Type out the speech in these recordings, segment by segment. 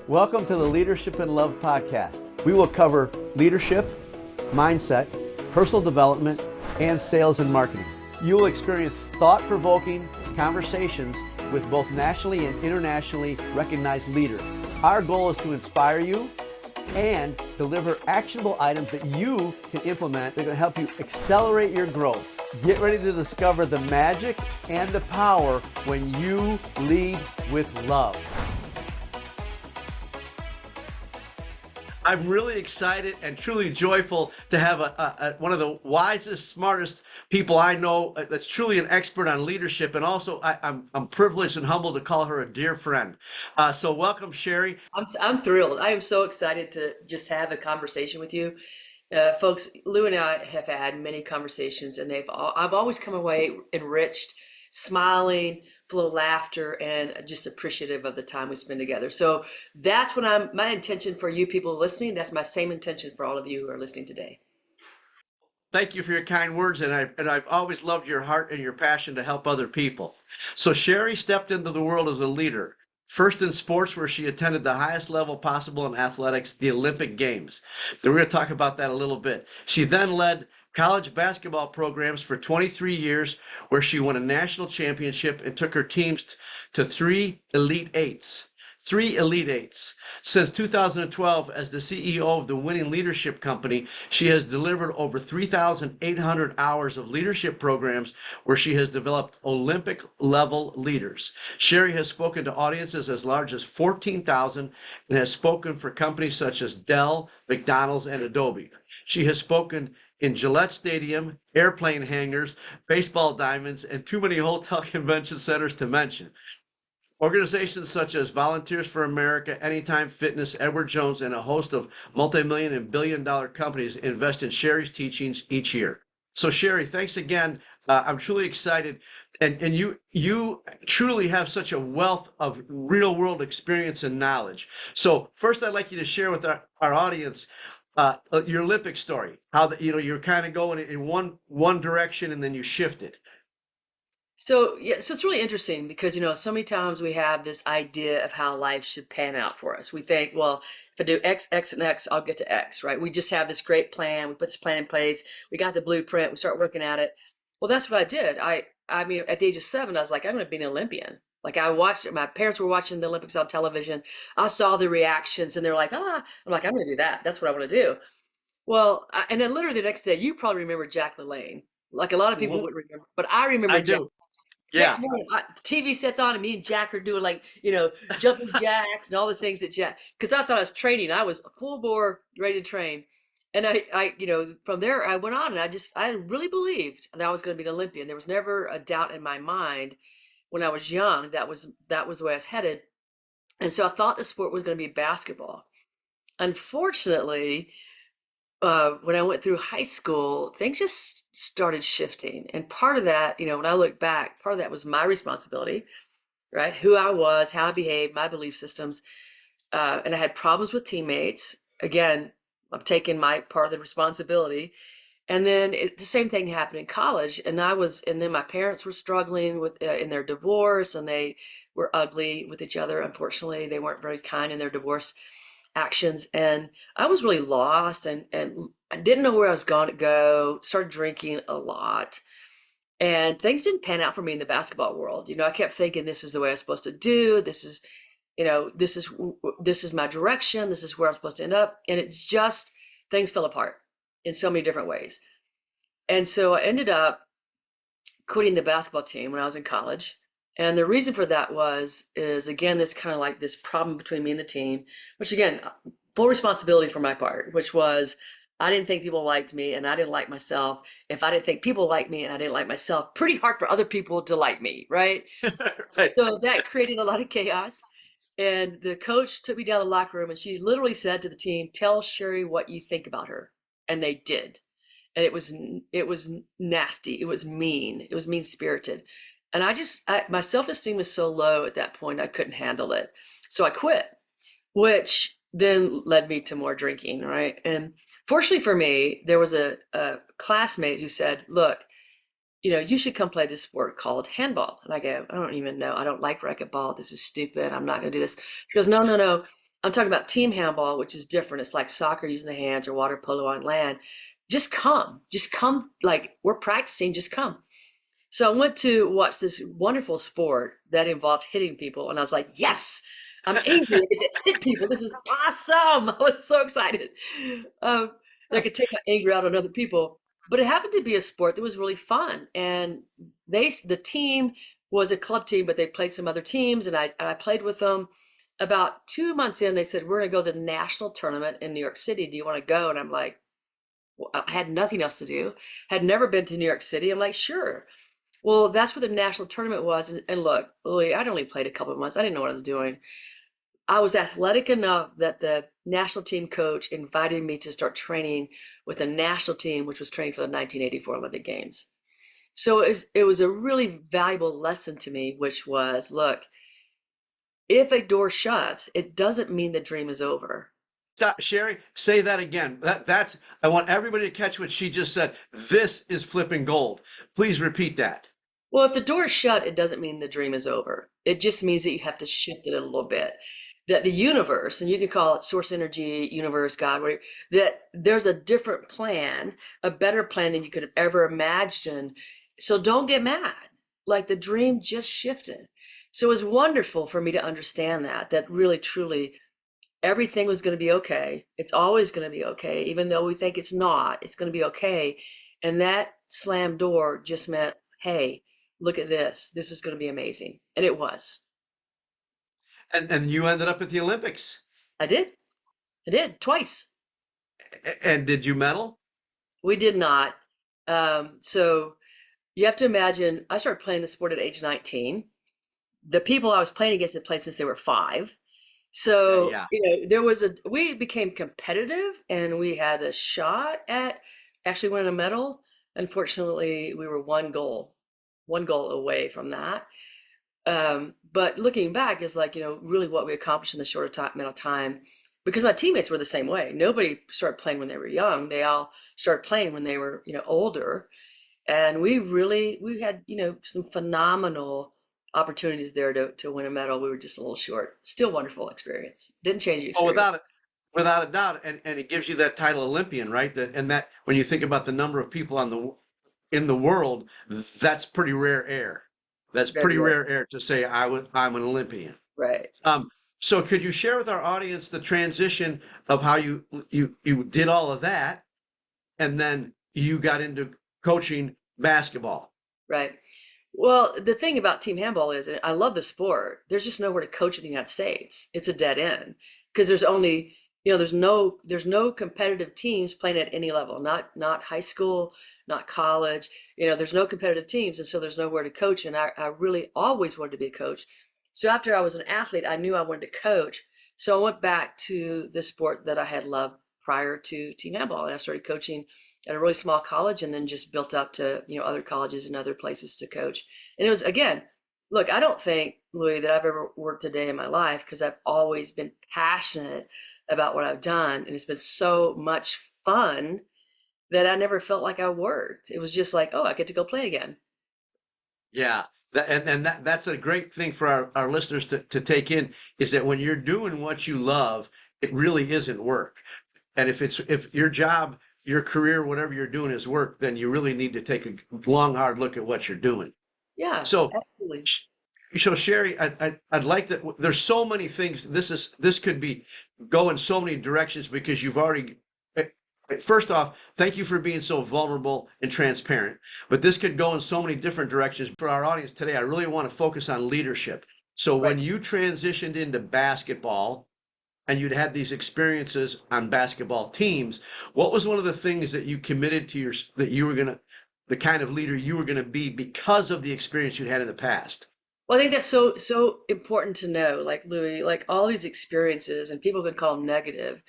Welcome to the Leadership and Love podcast. We will cover leadership, mindset, personal development, and sales and marketing. You will experience thought-provoking conversations with both nationally and internationally recognized leaders. Our goal is to inspire you and deliver actionable items that you can implement that are going to help you accelerate your growth. Get ready to discover the magic and the power when you lead with love. I'm really excited and truly joyful to have one of the wisest, smartest people I know that's truly an expert on leadership. And also, I'm privileged and humbled to call her a dear friend. So welcome, Sherry. I'm thrilled. I am so excited to just have a conversation with you. Folks, Lou and I have had many conversations, and I've always come away enriched, smiling, full of laughter, and just appreciative of the time we spend together. So that's what my intention for you people listening. That's my same intention for all of you who are listening today. Thank you for your kind words, and I've always loved your heart and your passion to help other people. So Sherry stepped into the world as a leader. First in sports, where she attended the highest level possible in athletics, the Olympic Games. Then we're going to talk about that a little bit. She then led college basketball programs for 23 years, where she won a national championship and took her teams to three Elite Eights. Since 2012, as the CEO of the Winning Leadership Company, she has delivered over 3,800 hours of leadership programs where she has developed Olympic level leaders. Sherry has spoken to audiences as large as 14,000 and has spoken for companies such as Dell, McDonald's, and Adobe. She has spoken in Gillette Stadium, airplane hangars, baseball diamonds, and too many hotel convention centers to mention. Organizations such as Volunteers for America, Anytime Fitness, Edward Jones, and a host of multi-million and billion-dollar companies invest in Sherry's teachings each year. So Sherry, thanks again. I'm truly excited. And you truly have such a wealth of real-world experience and knowledge. So first, I'd like you to share with our audience your Olympic story, how you're kind of going in one direction and then you shifted. So yeah, so it's really interesting because so many times we have this idea of how life should pan out for us. We think, well, if I do X, X, and X, I'll get to X, right? We just have this great plan. We put this plan in place. We got the blueprint. We start working at it. Well, that's what I did. I mean, at the age of 7, I was like, I'm going to be an Olympian. Like I watched it. My parents were watching the Olympics on television. I saw the reactions, and they're like, ah. I'm like, I'm going to do that. That's what I want to do. Well, and then literally the next day, you probably remember Jack LaLanne. Like a lot of people Mhm. wouldn't remember, but I remember I Jack. do. Next Yeah. morning, TV sets on, and me and Jack are doing like, jumping jacks and all the things that Jack, because I thought I was training. I was full bore, ready to train. And from there, I went on and I really believed that I was going to be an Olympian. There was never a doubt in my mind when I was young. That was the way I was headed. And so I thought the sport was going to be basketball. Unfortunately, when I went through high school, things just started shifting. And part of that, when I look back, part of that was my responsibility, right? Who I was, how I behaved, my belief systems. And I had problems with teammates. Again, I'm taking my part of the responsibility. And then the same thing happened in college. And then my parents were struggling with in their divorce, and they were ugly with each other. Unfortunately, they weren't very kind in their divorce actions, and I was really lost, and I didn't know where I was going to go. Started drinking a lot, and things didn't pan out for me in the basketball world. I kept thinking this is the way I'm supposed to do. This is, this is my direction. This is where I'm supposed to end up, and it just things fell apart in so many different ways. And so I ended up quitting the basketball team when I was in college. And the reason for that is again, this kind of like this problem between me and the team, which again, full responsibility for my part, which was I didn't think people liked me and I didn't like myself. If I didn't think people liked me and I didn't like myself, pretty hard for other people to like me, right? Right. So that created a lot of chaos. And the coach took me down the locker room and she literally said to the team, tell Sherry what you think about her. And they did. And it was nasty. It was mean. It was mean spirited. And my self-esteem was so low at that point, I couldn't handle it. So I quit, which then led me to more drinking, right? And fortunately for me, there was a classmate who said, look, you should come play this sport called handball. And I go, I don't even know. I don't like racquetball. This is stupid. I'm not going to do this. She goes, no, no, no. I'm talking about team handball, which is different. It's like soccer using the hands or water polo on land. Just come. Like we're practicing, just come. So I went to watch this wonderful sport that involved hitting people, and I was like, yes, I'm angry. I get to hit people. This is awesome. I was so excited. Um, that I could take my anger out on other people. But it happened to be a sport that was really fun. And the team was a club team, but they played some other teams, and I played with them. About 2 months in, they said, we're going to go to the national tournament in New York City. Do you want to go? And I'm like, well, I had nothing else to do. Had never been to New York City. I'm like, sure. Well, that's where the national tournament was. And look, Louie, I'd only played a couple of months. I didn't know what I was doing. I was athletic enough that the national team coach invited me to start training with the national team, which was training for the 1984 Olympic Games. So it was a really valuable lesson to me, which was, look, if a door shuts, it doesn't mean the dream is over. Stop, Sherry, say that again. That's, I want everybody to catch what she just said. This is flipping gold. Please repeat that. Well, if the door is shut, it doesn't mean the dream is over. It just means that you have to shift it a little bit. That the universe, and you can call it source energy, universe, God, whatever, that there's a different plan, a better plan than you could have ever imagined. So don't get mad. Like the dream just shifted. So it was wonderful for me to understand that really truly everything was going to be okay. It's always going to be okay. Even though we think it's not, it's going to be okay. And that slam door just meant, hey, look at this. This is going to be amazing. And it was. And you ended up at the Olympics. I did. I did twice. And did you medal? We did not. So you have to imagine, I started playing the sport at age 19. The people I was playing against had played since they were 5. So, Yeah. we became competitive and we had a shot at actually winning a medal. Unfortunately, we were one goal away from that. But looking back is like, really what we accomplished in the shorter amount of time, because my teammates were the same way. Nobody started playing when they were young. They all started playing when they were, older. And we had, some phenomenal opportunities there to win a medal. We were just a little short. Still wonderful experience. Didn't change the Oh, experience. without a doubt. And it gives you that title Olympian, right? And that when you think about the number of people in the world, that's pretty rare air. That's Very pretty well. rare air to say I'm an Olympian. Right. So could you share with our audience the transition of how you did all of that, and then you got into coaching basketball? Right. Well, the thing about team handball is, and I love the sport, there's just nowhere to coach in the United States. It's a dead end because there's only, there's no competitive teams playing at any level, not high school, not college. There's no competitive teams, and so there's nowhere to coach. And I really always wanted to be a coach. So after I was an athlete, I knew I wanted to coach. So I went back to the sport that I had loved prior to team handball, and I started coaching at a really small college and then just built up to, other colleges and other places to coach. And it was, again, look, I don't think, Louis, that I've ever worked a day in my life because I've always been passionate about what I've done. And it's been so much fun that I never felt like I worked. It was just like, oh, I get to go play again. Yeah. That's a great thing for our listeners to take in, is that when you're doing what you love, it really isn't work. And if your job, your career, whatever you're doing is work, then you really need to take a long, hard look at what you're doing. Yeah, So, absolutely. so Sherry, I'd like to. There's so many things. This could be go in so many directions because you've already. First off, thank you for being so vulnerable and transparent. But this could go in so many different directions. For our audience today, I really want to focus on leadership. So Right. when you transitioned into basketball, and you'd had these experiences on basketball teams, what was one of the things that you committed to that you were the kind of leader you were gonna be because of the experience you had in the past? Well, I think that's so important to know, like Louis, like all these experiences, and people can call them negative.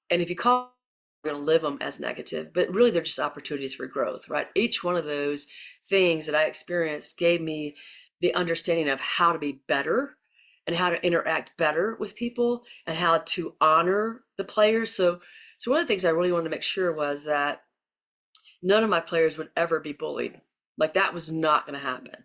And if you call, you're going to live them as negative, but really they're just opportunities for growth, right? Each one of those things that I experienced gave me the understanding of how to be better and how to interact better with people and how to honor the players. So one of the things I really wanted to make sure was that none of my players would ever be bullied. Like that was not going to happen.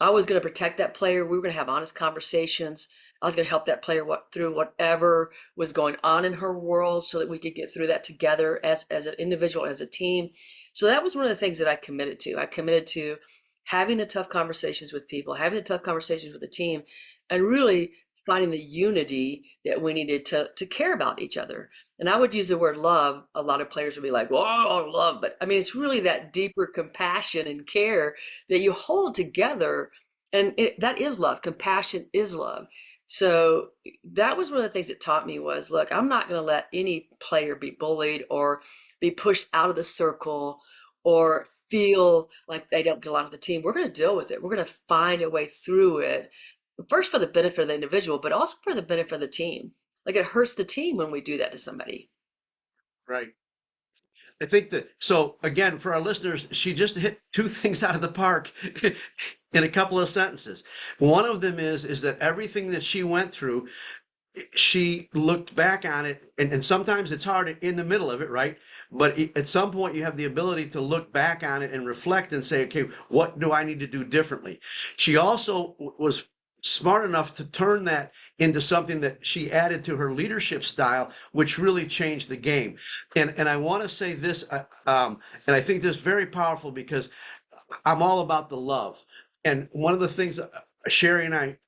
I was going to protect that player. We were going to have honest conversations. I was going to help that player through whatever was going on in her world so that we could get through that together as an individual, as a team. So that was one of the things that I committed to. I committed to having the tough conversations with people, having the tough conversations with the team, and really finding the unity that we needed to care about each other. And I would use the word love. A lot of players would be like, "Whoa, love," but I mean, it's really that deeper compassion and care that you hold together, and that is love. Compassion is love. So that was one of the things that taught me was, look, I'm not going to let any player be bullied or be pushed out of the circle or feel like they don't belong with the team. We're going to deal with it. We're going to find a way through it, first for the benefit of the individual, but also for the benefit of the team. Like it hurts the team when we do that to somebody. Right. I think that, so again, for our listeners, she just hit two things out of the park in a couple of sentences. One of them is that everything that she went through, she looked back on it, and sometimes it's hard in the middle of it, right? But at some point, you have the ability to look back on it and reflect and say, okay, what do I need to do differently? She also was smart enough to turn that into something that she added to her leadership style, which really changed the game. And I want to say this, and I think this is very powerful because I'm all about the love. And one of the things Sherry and I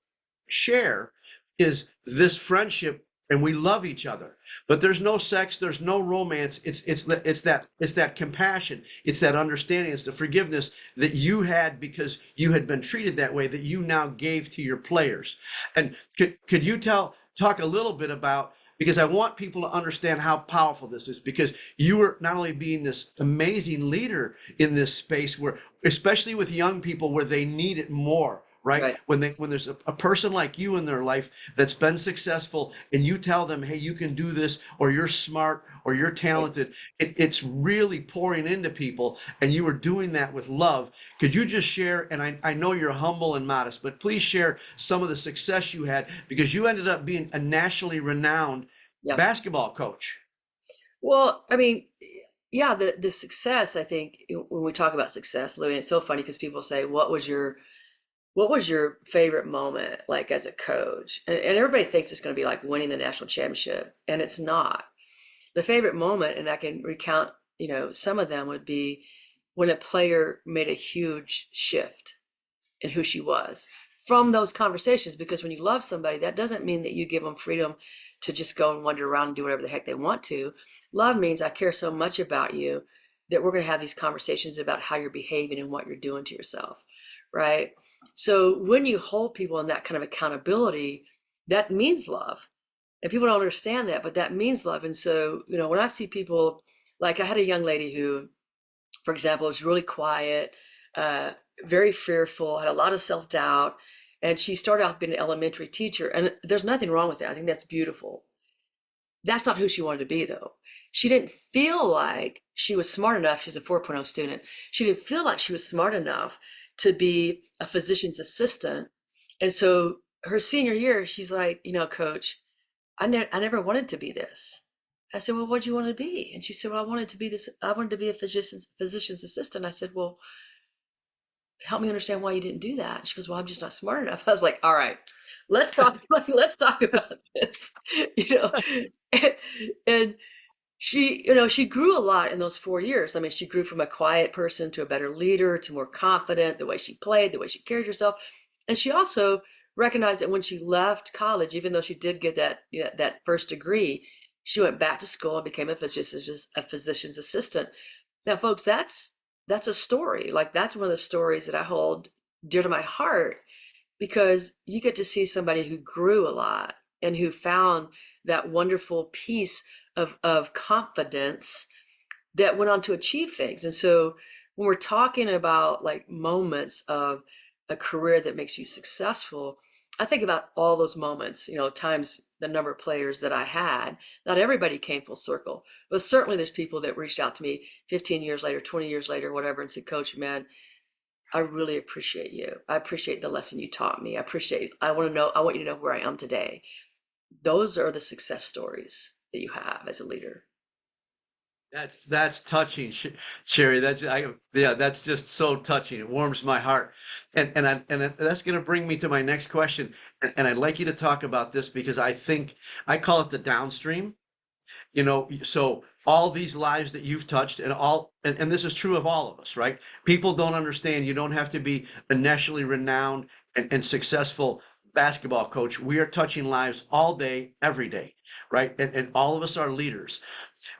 share is this friendship, and we love each other, but there's no sex, there's no romance. It's that compassion, it's that understanding, it's the forgiveness that you had because you had been treated that way that you now gave to your players. And could you talk a little bit about, because I want people to understand how powerful this is, because you are not only being this amazing leader in this space where, especially with young people where they need it more, right? Right. When there's a person like you in their life that's been successful and you tell them, hey, you can do this, or you're smart, or you're Right. talented, it's really pouring into people, and you are doing that with love. Could you just share, and I know you're humble and modest, but please share some of the success you had, because you ended up being a nationally renowned Yeah. basketball coach. Well, I mean, yeah, the success, I think, when we talk about success, Louis, it's so funny because people say, what was your favorite moment like as a coach? And everybody thinks it's going to be like winning the national championship, and it's not. The favorite moment, and I can recount, some of them would be when a player made a huge shift in who she was from those conversations. Because when you love somebody, that doesn't mean that you give them freedom to just go and wander around and do whatever the heck they want to. Love means I care so much about you that we're going to have these conversations about how you're behaving and what you're doing to yourself, right? So when you hold people in that kind of accountability, that means love. And people don't understand that, but that means love. And so, when I see people, like I had a young lady who, for example, was really quiet, uh, very fearful, had a lot of self-doubt, and she started out being an elementary teacher. And there's nothing wrong with that. I think that's beautiful. That's not who she wanted to be, though. She didn't feel like she was smart enough. She's a 4.0 student. She didn't feel like she was smart enough to be a physician's assistant. And so her senior year, she's like, coach, I never wanted to be this. I said, well, what do you want to be? And she said, well, I wanted to be this. I wanted to be a physician's assistant. I said, well, help me understand why you didn't do that. She goes, well, I'm just not smart enough. I was like, all right, let's talk. Let's talk about this. You know, and, and she grew a lot in those 4 years. I mean, she grew from a quiet person to a better leader, to more confident, the way she played, the way she carried herself. And she also recognized that when she left college, even though she did get that first degree, she went back to school and became a physician's assistant. Now, folks, that's a story. Like that's one of the stories that I hold dear to my heart, because you get to see somebody who grew a lot and who found that wonderful piece of confidence that went on to achieve things. And so when we're talking about like moments of a career that makes you successful, I think about all those moments, times the number of players that I had. Not everybody came full circle, but certainly there's people that reached out to me 15 years later, 20 years later, whatever, and said, Coach, man, I really appreciate you. I appreciate the lesson you taught me. I want you to know where I am today. Those are the success stories that you have as a leader. That's touching, Sherry. Yeah, that's just so touching. It warms my heart, that's going to bring me to my next question. And I'd like you to talk about this because I think I call it the downstream. So all these lives that you've touched and this is true of all of us, right? People don't understand you don't have to be a nationally renowned and successful basketball coach. We are touching lives all day, every day, right? And all of us are leaders.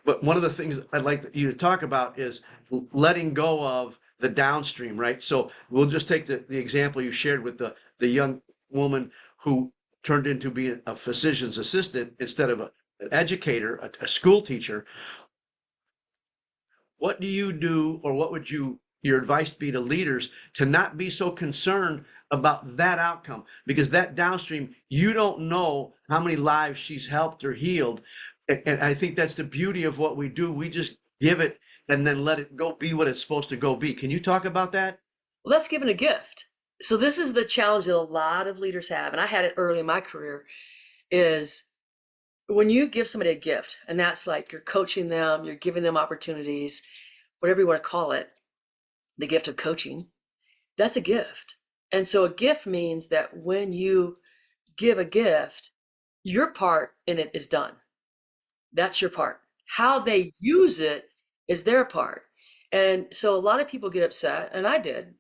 But one of the things I'd like you to talk about is letting go of the downstream, right? So we'll just take the example you shared with the young woman who turned into being a physician's assistant instead of an educator, a school teacher. What do you do, or what would your advice be to leaders to not be so concerned about that outcome? Because that downstream, you don't know how many lives she's helped or healed. And I think that's the beauty of what we do. We just give it and then let it go be what it's supposed to go be. Can you talk about that? Well, that's giving a gift. So this is the challenge that a lot of leaders have, and I had it early in my career, is when you give somebody a gift, and that's like you're coaching them, you're giving them opportunities, whatever you want to call it, the gift of coaching, that's a gift. And so a gift means that when you give a gift, your part in it is done. That's your part. How they use it is their part. And so a lot of people get upset, and I did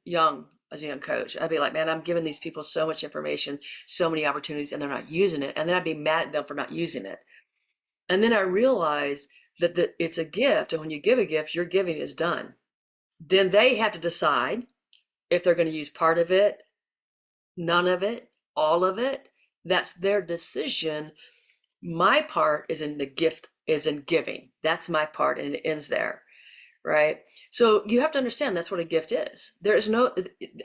as a young coach. I'd be like, man, I'm giving these people so much information, so many opportunities, and they're not using it. And then I'd be mad at them for not using it. And then I realized that it's a gift. And when you give a gift, your giving is done. Then they have to decide if they're going to use part of it, none of it, all of it. That's their decision. My part is in the gift, is in giving. That's my part, and it ends there, right? So you have to understand that's what a gift is.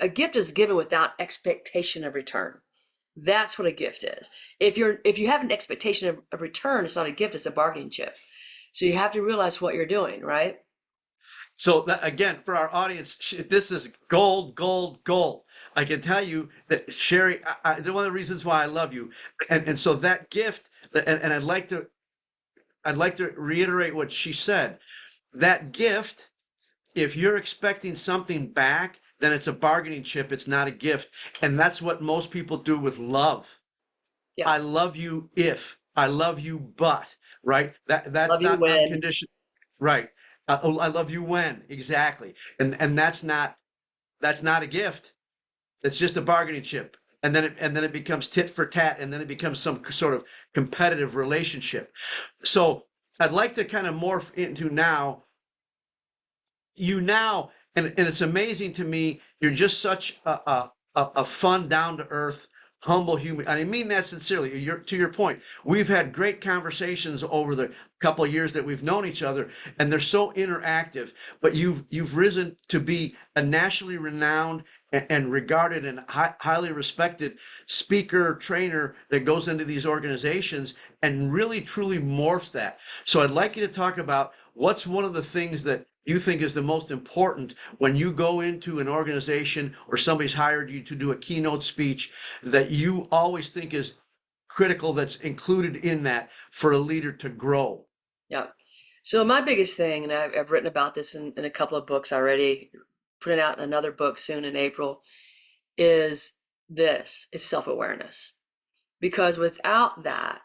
A gift is given without expectation of return. That's what a gift is. If you have an expectation of return, it's not a gift, it's a bargaining chip. So you have to realize what you're doing, right? So that, again, for our audience, this is gold, gold, gold. I can tell you that Sherry, one of the reasons why I love you, and so that gift, and I'd like to reiterate what she said. That gift, if you're expecting something back, then it's a bargaining chip. It's not a gift, and that's what most people do with love. Yeah. I love you if I love you, but right. That's Love you not when. unconditional. Right. I love you when exactly, and that's not a gift. It's just a bargaining chip, and then it becomes tit for tat, and then it becomes some sort of competitive relationship. So I'd like to kind of morph into now, and it's amazing to me. You're just such a fun, down to earth, humble human. And I mean that sincerely. To your point, we've had great conversations over the couple of years that we've known each other, and they're so interactive. But you've risen to be a nationally renowned and regarded and highly respected speaker, trainer that goes into these organizations and really truly morphs that. So I'd like you to talk about what's one of the things that you think is the most important when you go into an organization or somebody's hired you to do a keynote speech that you always think is critical, that's included in that for a leader to grow? Yeah. So my biggest thing, and I've written about this in a couple of books already, putting out another book soon in April, is self-awareness. Because without that,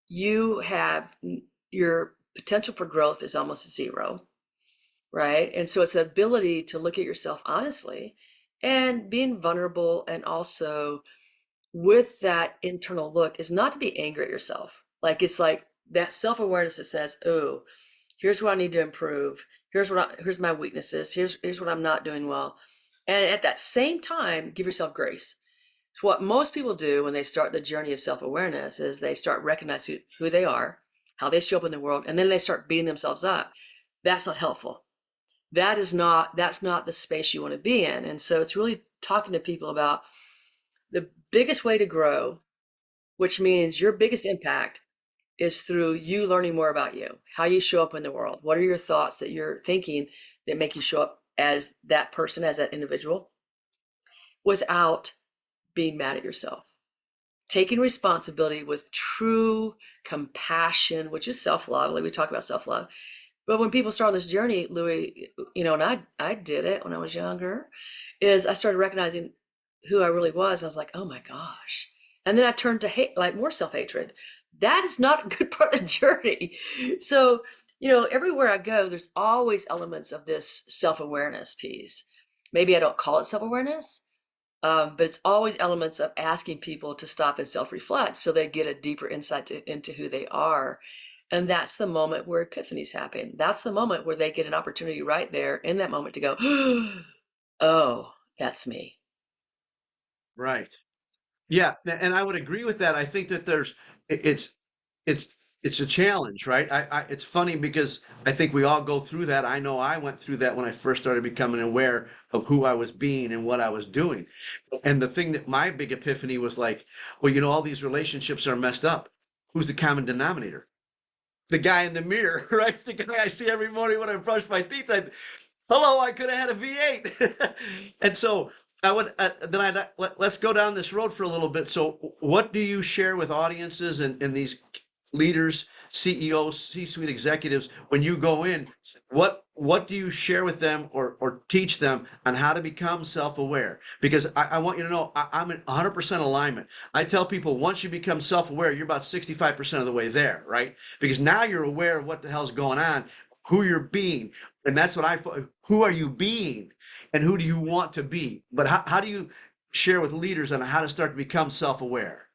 your potential for growth is almost zero, right? And so it's the ability to look at yourself honestly and being vulnerable, and also with that internal look is not to be angry at yourself. Like it's like that self-awareness that says, oh, here's what I need to improve. Here's my weaknesses. Here's what I'm not doing well. And at that same time, give yourself grace. So what most people do when they start the journey of self-awareness is they start recognizing who they are, how they show up in the world, and then they start beating themselves up. That's not helpful. That's not the space you want to be in. And so it's really talking to people about the biggest way to grow, which means your biggest impact is through you learning more about you, how you show up in the world. What are your thoughts that you're thinking that make you show up as that person, as that individual, without being mad at yourself? Taking responsibility with true compassion, which is self-love, like we talk about self-love, But when people start on this journey, Louis, and I did it when I was younger, is I started recognizing who I really was. I was like, oh my gosh. And then I turned to hate, like more self-hatred. That is not a good part of the journey. So, everywhere I go, there's always elements of this self-awareness piece. Maybe I don't call it self-awareness, but it's always elements of asking people to stop and self-reflect so they get a deeper insight into who they are. And that's the moment where epiphanies happen. That's the moment where they get an opportunity right there in that moment to go, oh, that's me. Right. Yeah, and I would agree with that. I think that it's it's it's a challenge, right? It's funny because I think we all go through that. I know I went through that when I first started becoming aware of who I was being and what I was doing. And the thing that my big epiphany was like, well, all these relationships are messed up. Who's the common denominator? The guy in the mirror, right? The guy I see every morning when I brush my teeth. Hello, I could have had a V8. And so I would let's go down this road for a little bit. So what do you share with audiences and these leaders, CEOs, C-suite executives when you go in? What do you share with them or teach them on how to become self-aware? Because I want you to know I'm in 100% alignment. I tell people once you become self-aware, you're about 65% of the way there, right? Because now you're aware of what the hell's going on, who you're being. And that's what who are you being and who do you want to be? But how do you share with leaders on how to start to become self-aware?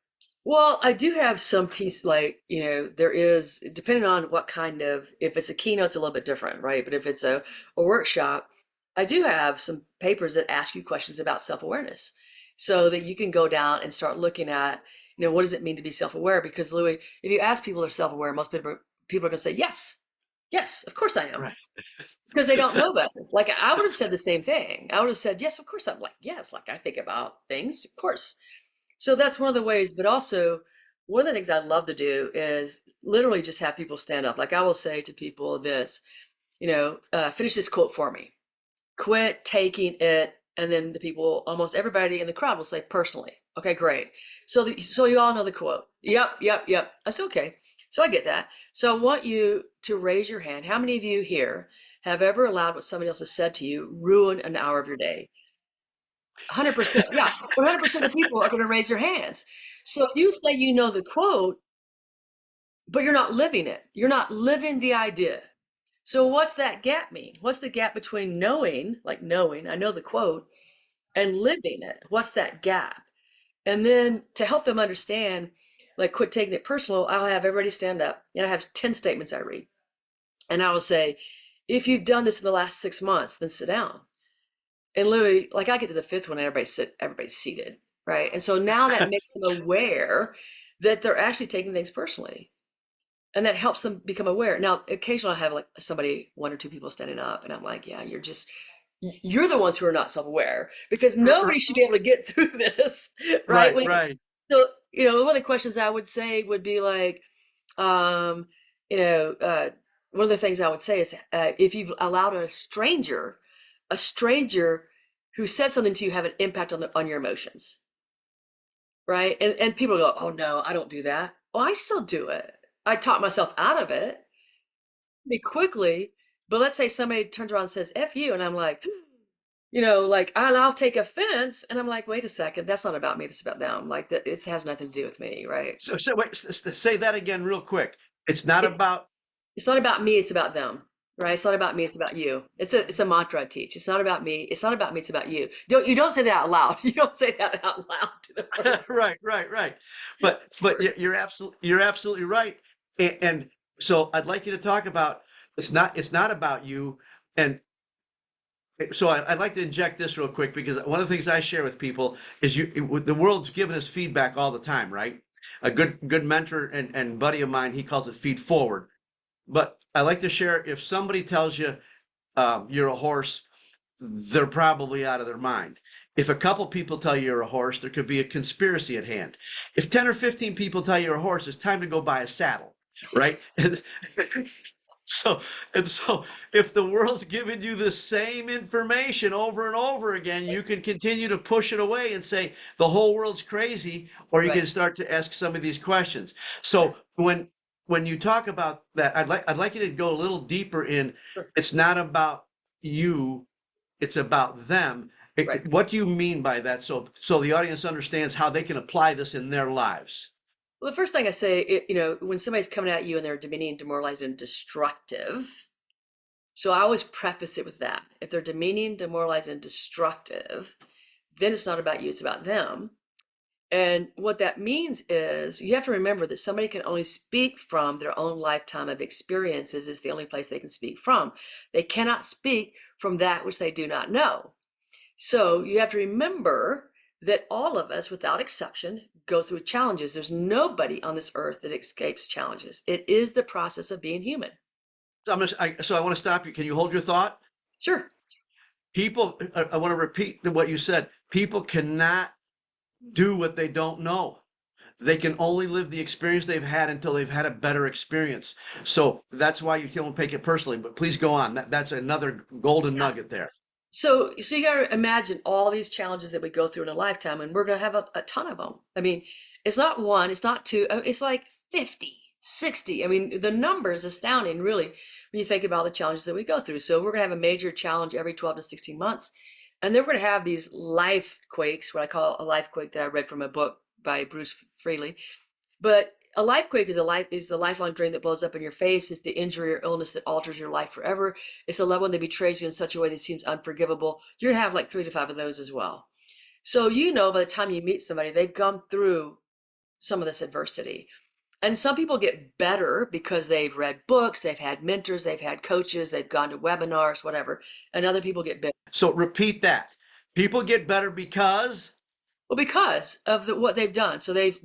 Well, I do have some piece, like, there is, depending on what kind of, if it's a keynote, it's a little bit different, right? But if it's a workshop, I do have some papers that ask you questions about self-awareness so that you can go down and start looking at, what does it mean to be self-aware? Because Louis, if you ask people if they're self-aware, most people are going to say, yes, yes, of course I am. Right. Because they don't know better. Like I would have said the same thing. I would have said, yes, of course I'm like, yes, like I think about things, of course. So that's one of the ways, but also one of the things I love to do is literally just have people stand up. Like I will say to people this, finish this quote for me. Quit taking it, and then the people, almost everybody in the crowd will say personally. Okay, great. So you all know the quote. Yep, yep, yep. I said, okay. So I get that. So I want you to raise your hand. How many of you here have ever allowed what somebody else has said to you ruin an hour of your day? 100%. Yeah, 100% of people are going to raise their hands. So you say you know the quote, but you're not living it. You're not living the idea. So what's that gap mean? What's the gap between knowing, like knowing, I know the quote, and living it? What's that gap? And then to help them understand, like quit taking it personal, I'll have everybody stand up and I have 10 statements I read. And I will say, if you've done this in the last 6 months, then sit down. And Louis, like I get to the fifth one, and everybody's seated, right? And so now that makes them aware that they're actually taking things personally, and that helps them become aware. Now, occasionally I have like somebody, one or two people standing up, and I'm like, yeah, you're the ones who are not self-aware because nobody should be able to get through this, right? Right, right. So, one of the questions I would say would be like, um, one of the things I would say is if you've allowed a stranger who said something to you have an impact on your emotions, right? And people go, oh no, I don't do that. Well, I still do it. I talk myself out of it pretty quickly. But let's say somebody turns around and says F you, and I'm like, like I'll take offense, and I'm like, wait a second, that's not about me, that's about them. Like that, it has nothing to do with me, right? So wait, say that again real quick. It's not It, about it's not about me, it's about them. Right? It's not about me, it's about you. It's a mantra I teach. It's not about me, it's not about me, it's about you. You don't say that out loud. You don't say that out loud to the person. right, right, right. But Sure. you're absolutely right. And so I'd like you to talk about it's not about you. And so I'd like to inject this real quick because one of the things I share with people is the world's giving us feedback all the time, right? A good mentor and buddy of mine, he calls it feed forward. But I like to share if somebody tells you you're a horse, they're probably out of their mind. If a couple people tell you you're a horse, there could be a conspiracy at hand. If 10 or 15 people tell you you're a horse, it's time to go buy a saddle, right? So, and so if the world's giving you the same information over and over again, you can continue to push it away and say the whole world's crazy, or you Right. can start to ask some of these questions. So when when you talk about that, I'd like you to go a little deeper in. Sure. It's not about you, it's about them. Right. What do you mean by that? So the audience understands how they can apply this in their lives. Well, the first thing I say, when somebody's coming at you and they're demeaning, demoralizing, and destructive, so I always preface it with that. If they're demeaning, demoralizing, and destructive, then it's not about you, it's about them. And what that means is you have to remember that somebody can only speak from their own lifetime of experiences is the only place they can speak from. They cannot speak from that which they do not know. So you have to remember that all of us, without exception, go through challenges. There's nobody on this earth that escapes challenges. It is the process of being human. So I want to stop you. Can you hold your thought? Sure. People, I want to repeat what you said. People cannot do what they don't know. They can only live the experience they've had until they've had a better experience. So that's why you don't take it personally. But please go on. That's another golden nugget there. So you got to imagine all these challenges that we go through in a lifetime, and we're going to have a ton of them. I mean, it's not one, it's not two, it's like 50, 60. I mean, the number is astounding, really, when you think about the challenges that we go through. So we're going to have a major challenge every 12 to 16 months. And then we're going to have these life quakes, what I call a life quake that I read from a book by Bruce Freely. But a life quake is the lifelong dream that blows up in your face. It's the injury or illness that alters your life forever. It's the loved one that betrays you in such a way that seems unforgivable. You're gonna have like 3 to 5 of those as well. So by the time you meet somebody, they've gone through some of this adversity. And some people get better because they've read books, they've had mentors, they've had coaches, they've gone to webinars, whatever. And other people get bitter. So repeat that. People get better because Well, because of what they've done. So they've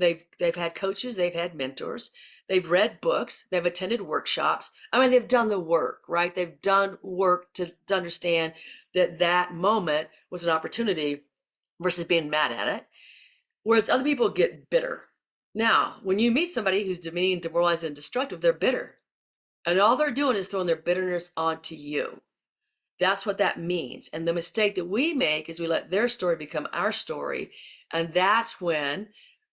had coaches, they've had mentors, they've read books, they've attended workshops. I mean, they've done the work, right? They've done work to understand that that moment was an opportunity versus being mad at it. Whereas other people get bitter. Now, when you meet somebody who's demeaning, demoralizing, and destructive, they're bitter. And all they're doing is throwing their bitterness onto you. That's what that means. And the mistake that we make is we let their story become our story. And that's when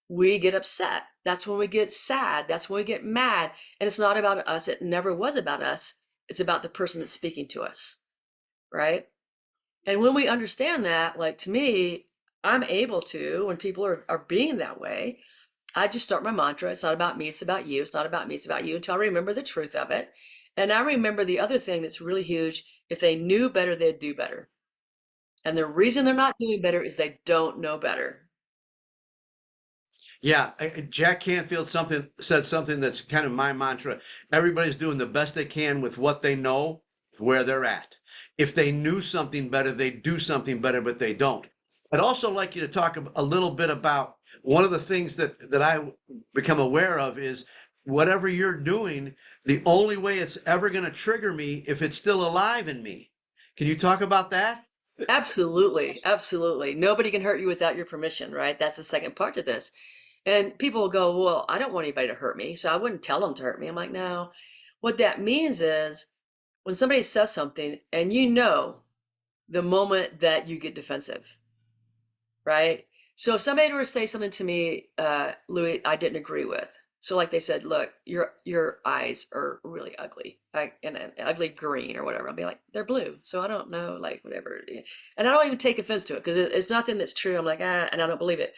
we get upset. That's when we get sad. That's when we get mad. And it's not about us. It never was about us. It's about the person that's speaking to us. Right. And when we understand that, like to me, I'm able to, when people are being that way, I just start my mantra. It's not about me. It's about you. It's not about me. It's about you until I remember the truth of it. And I remember the other thing that's really huge. If they knew better, they'd do better. And the reason they're not doing better is they don't know better. yeah, Jack Canfield said something that's kind of my mantra. Everybody's doing the best they can with what they know, where they're at. If they knew something better, they'd do something better, but they don't. I'd also like you to talk a little bit about one of the things that I become aware of is whatever you're doing, the only way it's ever going to trigger me if it's still alive in me. Can you talk about that? Absolutely. Absolutely. Nobody can hurt you without your permission, right? That's the second part to this. And people will go, well, I don't want anybody to hurt me, so I wouldn't tell them to hurt me. I'm like, no. What that means is when somebody says something and the moment that you get defensive, right? So if somebody were to say something to me, Louie, I didn't agree with. So like they said, look, your eyes are really ugly, like and an ugly green or whatever. I'll be like, they're blue. So I don't know, like whatever. And I don't even take offense to it because it's nothing that's true. I'm like, and I don't believe it.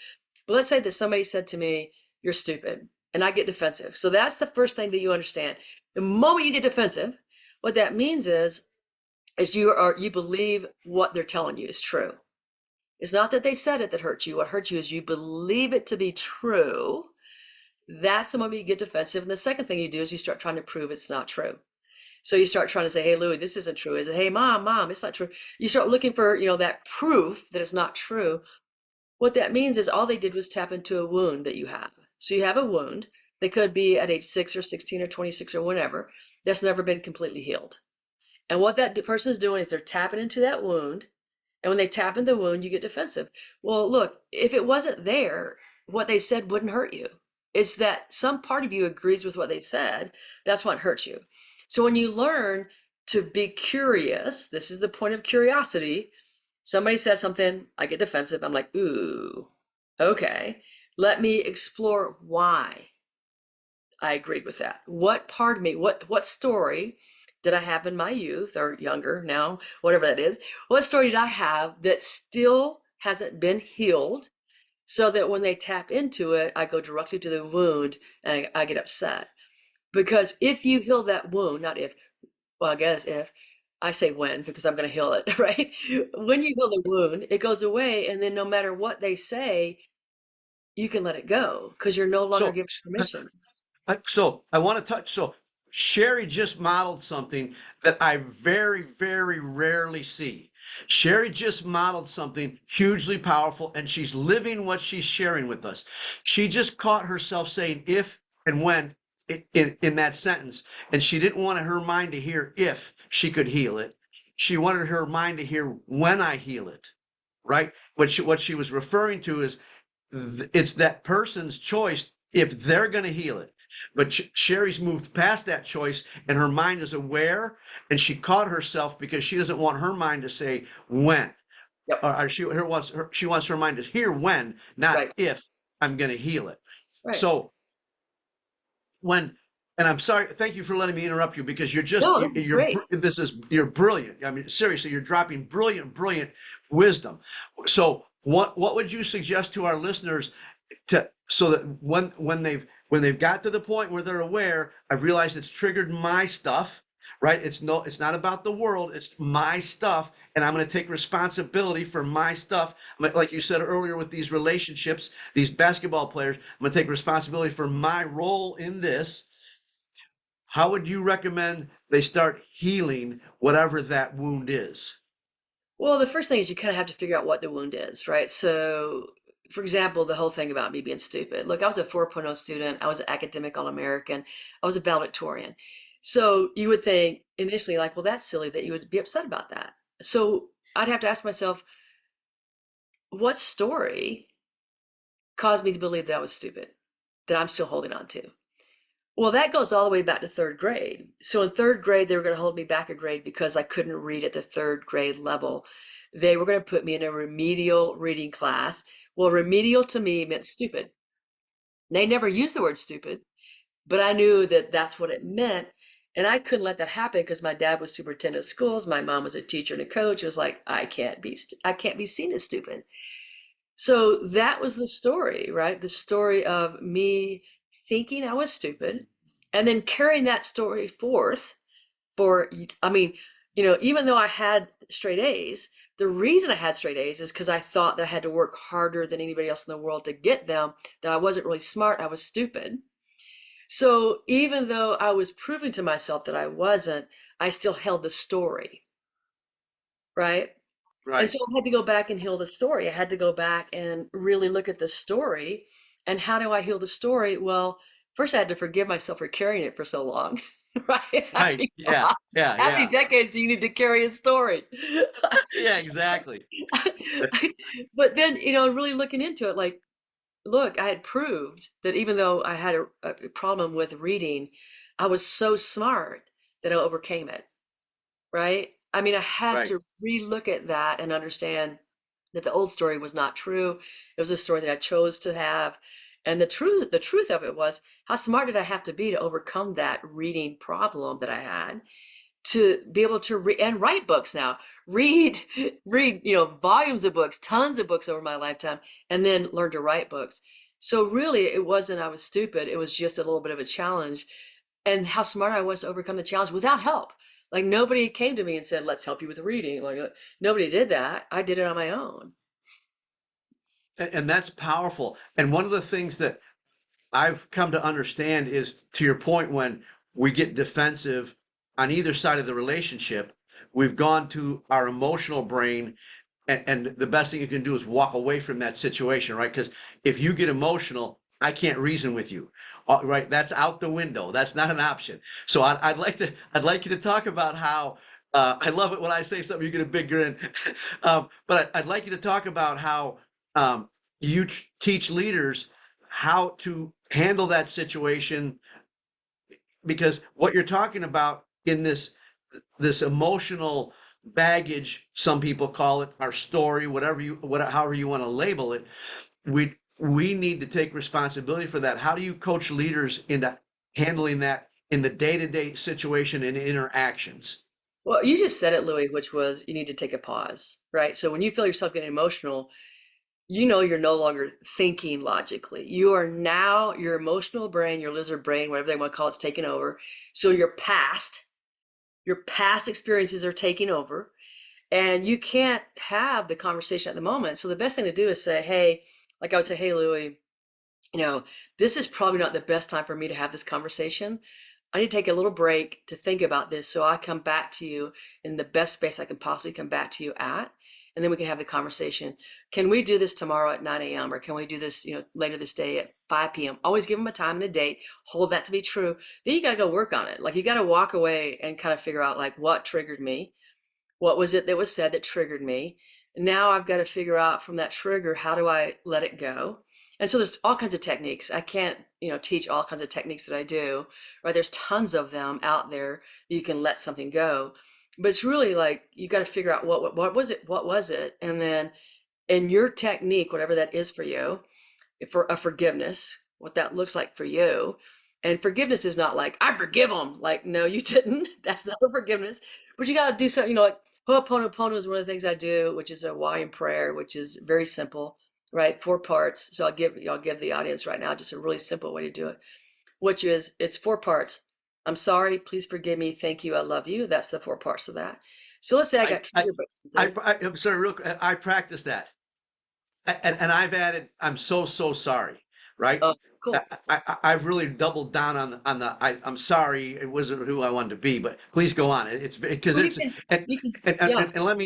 But let's say that somebody said to me, you're stupid, and I get defensive. So that's the first thing that you understand. The moment you get defensive, what that means is you believe what they're telling you is true. It's not that they said it that hurt you. What hurts you is you believe it to be true. That's the moment you get defensive. And the second thing you do is you start trying to prove it's not true. So you start trying to say, hey, Louie, this isn't true. Is it, hey, mom, it's not true. You start looking for, that proof that it's not true. What that means is all they did was tap into a wound that you have. So you have a wound that could be at age 6 or 16 or 26 or whatever that's never been completely healed. And what that person is doing is they're tapping into that wound. And when they tap into the wound, you get defensive. Well, look, if it wasn't there, what they said wouldn't hurt you. It's that some part of you agrees with what they said. That's what hurts you. So when you learn to be curious, this is the point of curiosity. Somebody says something, I get defensive. I'm like, ooh, okay. Let me explore why. I agreed with that. What part of me, what story did I have in my youth or younger now, whatever that is? What story did I have that still hasn't been healed so that when they tap into it, I go directly to the wound and I get upset? Because if you heal that wound, not if, well, I guess if, I say when because I'm going to heal it, right? When you heal the wound, it goes away. And then no matter what they say, you can let it go because you're no longer So giving permission. So I want to touch. So Sherry just modeled something that I very, very rarely see. Sherry just modeled something hugely powerful, and she's living what she's sharing with us. She just caught herself saying if and when in that sentence, and she didn't want her mind to hear if she could heal it. She wanted her mind to hear when I heal it, right? What she was referring to is it's that person's choice if they're going to heal it. But Sherry's moved past that choice and her mind is aware, and she caught herself because she doesn't want her mind to say when. Yep. She wants her mind to hear when, not Right. if I'm going to heal it. Right. So when and I'm sorry, thank you for letting me interrupt you because No, this is great. you're brilliant. I mean, seriously, you're dropping brilliant wisdom. So what would you suggest to our listeners to so that when they've got to the point where they're aware, I've realized it's triggered my stuff, right? It's not about the world, it's my stuff, and I'm going to take responsibility for my stuff. Like you said earlier with these relationships, these basketball players, I'm going to take responsibility for my role in this. How would you recommend they start healing whatever that wound is? Well, the first thing is you kind of have to figure out what the wound is, right? So, for example, the whole thing about me being stupid. Look, I was a 4.0 student. I was an academic All-American. I was a valedictorian. So you would think initially, like, well, that's silly that you would be upset about that. So I'd have to ask myself, what story caused me to believe that I was stupid, that I'm still holding on to? Well, that goes all the way back to third grade. So in third grade, they were going to hold me back a grade because I couldn't read at the third grade level. They were going to put me in a remedial reading class. Well, remedial to me meant stupid. They never used the word stupid, but I knew that that's what it meant. And I couldn't let that happen because my dad was superintendent of schools. My mom was a teacher and a coach. It was like, I can't be seen as stupid. So that was the story, right? The story of me thinking I was stupid and then carrying that story forth for, I mean, even though I had straight A's, the reason I had straight A's is because I thought that I had to work harder than anybody else in the world to get them, that I wasn't really smart, I was stupid. So even though I was proving to myself that I wasn't, I still held the story, right? And Right. so I had to go back and heal the story. I had to go back and really look at the story. And how do I heal the story? Well, first I had to forgive myself for carrying it for so long, right? Right. Yeah. Yeah. How many Yeah. decades do you need to carry a story? Yeah. Exactly. But then, really looking into it, like, look, I had proved that even though I had a problem with reading, I was so smart that I overcame it, right? I mean, I had Right. to relook at that and understand that the old story was not true. It was a story that I chose to have. And the truth of it was, how smart did I have to be to overcome that reading problem that I had to be able to read and write books now, read, read, volumes of books, tons of books over my lifetime, and then learn to write books. So really, it wasn't I was stupid. It was just a little bit of a challenge, and how smart I was to overcome the challenge without help. Like nobody came to me and said, "Let's help you with reading." Like nobody did that. I did it on my own. And that's powerful. And one of the things that I've come to understand is to your point when we get defensive on either side of the relationship, we've gone to our emotional brain, and the best thing you can do is walk away from that situation, right? Because if you get emotional, I can't reason with you, right? That's out the window. That's not an option. So I'd like you to talk about how. I love it when I say something, you get a big grin. But I'd like you to talk about how um, you teach leaders how to handle that situation, because what you're talking about in this emotional baggage, some people call it our story, however you want to label it, we need to take responsibility for that. How do you coach leaders into handling that in the day-to-day situation and interactions. Well, you just said it, Louis, which was you need to take a pause, right? So when you feel yourself getting emotional, you know you're no longer thinking logically. You are now, your emotional brain, your lizard brain, whatever they want to call it's taking over. So your past experiences are taking over, and you can't have the conversation at the moment. So the best thing to do is say, hey, like I would say, hey, Louis, you know, this is probably not the best time for me to have this conversation. I need to take a little break to think about this so I come back to you in the best space I can possibly come back to you at. And then we can have the conversation. Can we do this tomorrow at 9 a.m. or can we do this, later this day at 5 p.m.? Always give them a time and a date, hold that to be true. Then you got to go work on it. Like you got to walk away and kind of figure out like what triggered me. What was it that was said that triggered me? Now I've got to figure out from that trigger, how do I let it go? And so there's all kinds of techniques. I can't, teach all kinds of techniques that I do, right? There's tons of them out there that you can let something go. But it's really like you got to figure out what was it? What was it? And then in your technique, whatever that is for you, for a forgiveness, what that looks like for you. And forgiveness is not like, I forgive them. Like, no, you didn't. That's not a forgiveness. But you got to do something, like Ho'oponopono is one of the things I do, which is a Hawaiian prayer, which is very simple, right? 4 parts. So I'll give the audience right now just a really simple way to do it, which is it's 4 parts. I'm sorry, please forgive me, thank you, I love you. That's the 4 parts of that. So let's say I got trigger I'm sorry, real quick. I practice that. And I've added, I'm so sorry, right? Oh, cool. I've really doubled down I'm sorry, it wasn't who I wanted to be, but please go on. It's because Well, it's, you can, yeah. and let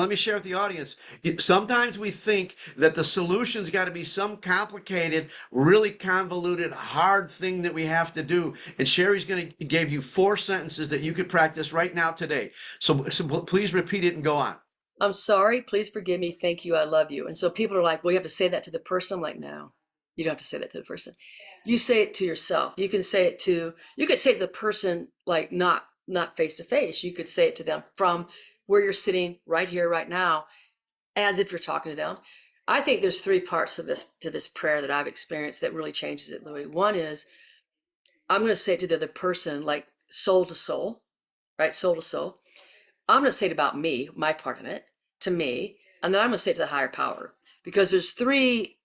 me share with the audience. Sometimes we think that the solution's got to be some complicated, really convoluted, hard thing that we have to do. And Sherry's going to give you 4 sentences that you could practice right now today. So please repeat it and go on. I'm sorry, please forgive me, thank you, I love you. And so people are like, well, you have to say that to the person. I'm like, no, you don't have to say that to the person. You say it to yourself. You could say it to the person, like not face to face. You could say it to them from where you're sitting right here, right now, as if you're talking to them. I think there's 3 parts to this prayer that I've experienced that really changes it, Louis. One is I'm going to say it to the other person, like soul to soul, right? Soul to soul. I'm going to say it about me, my part in it, to me, and then I'm going to say it to the higher power because there's three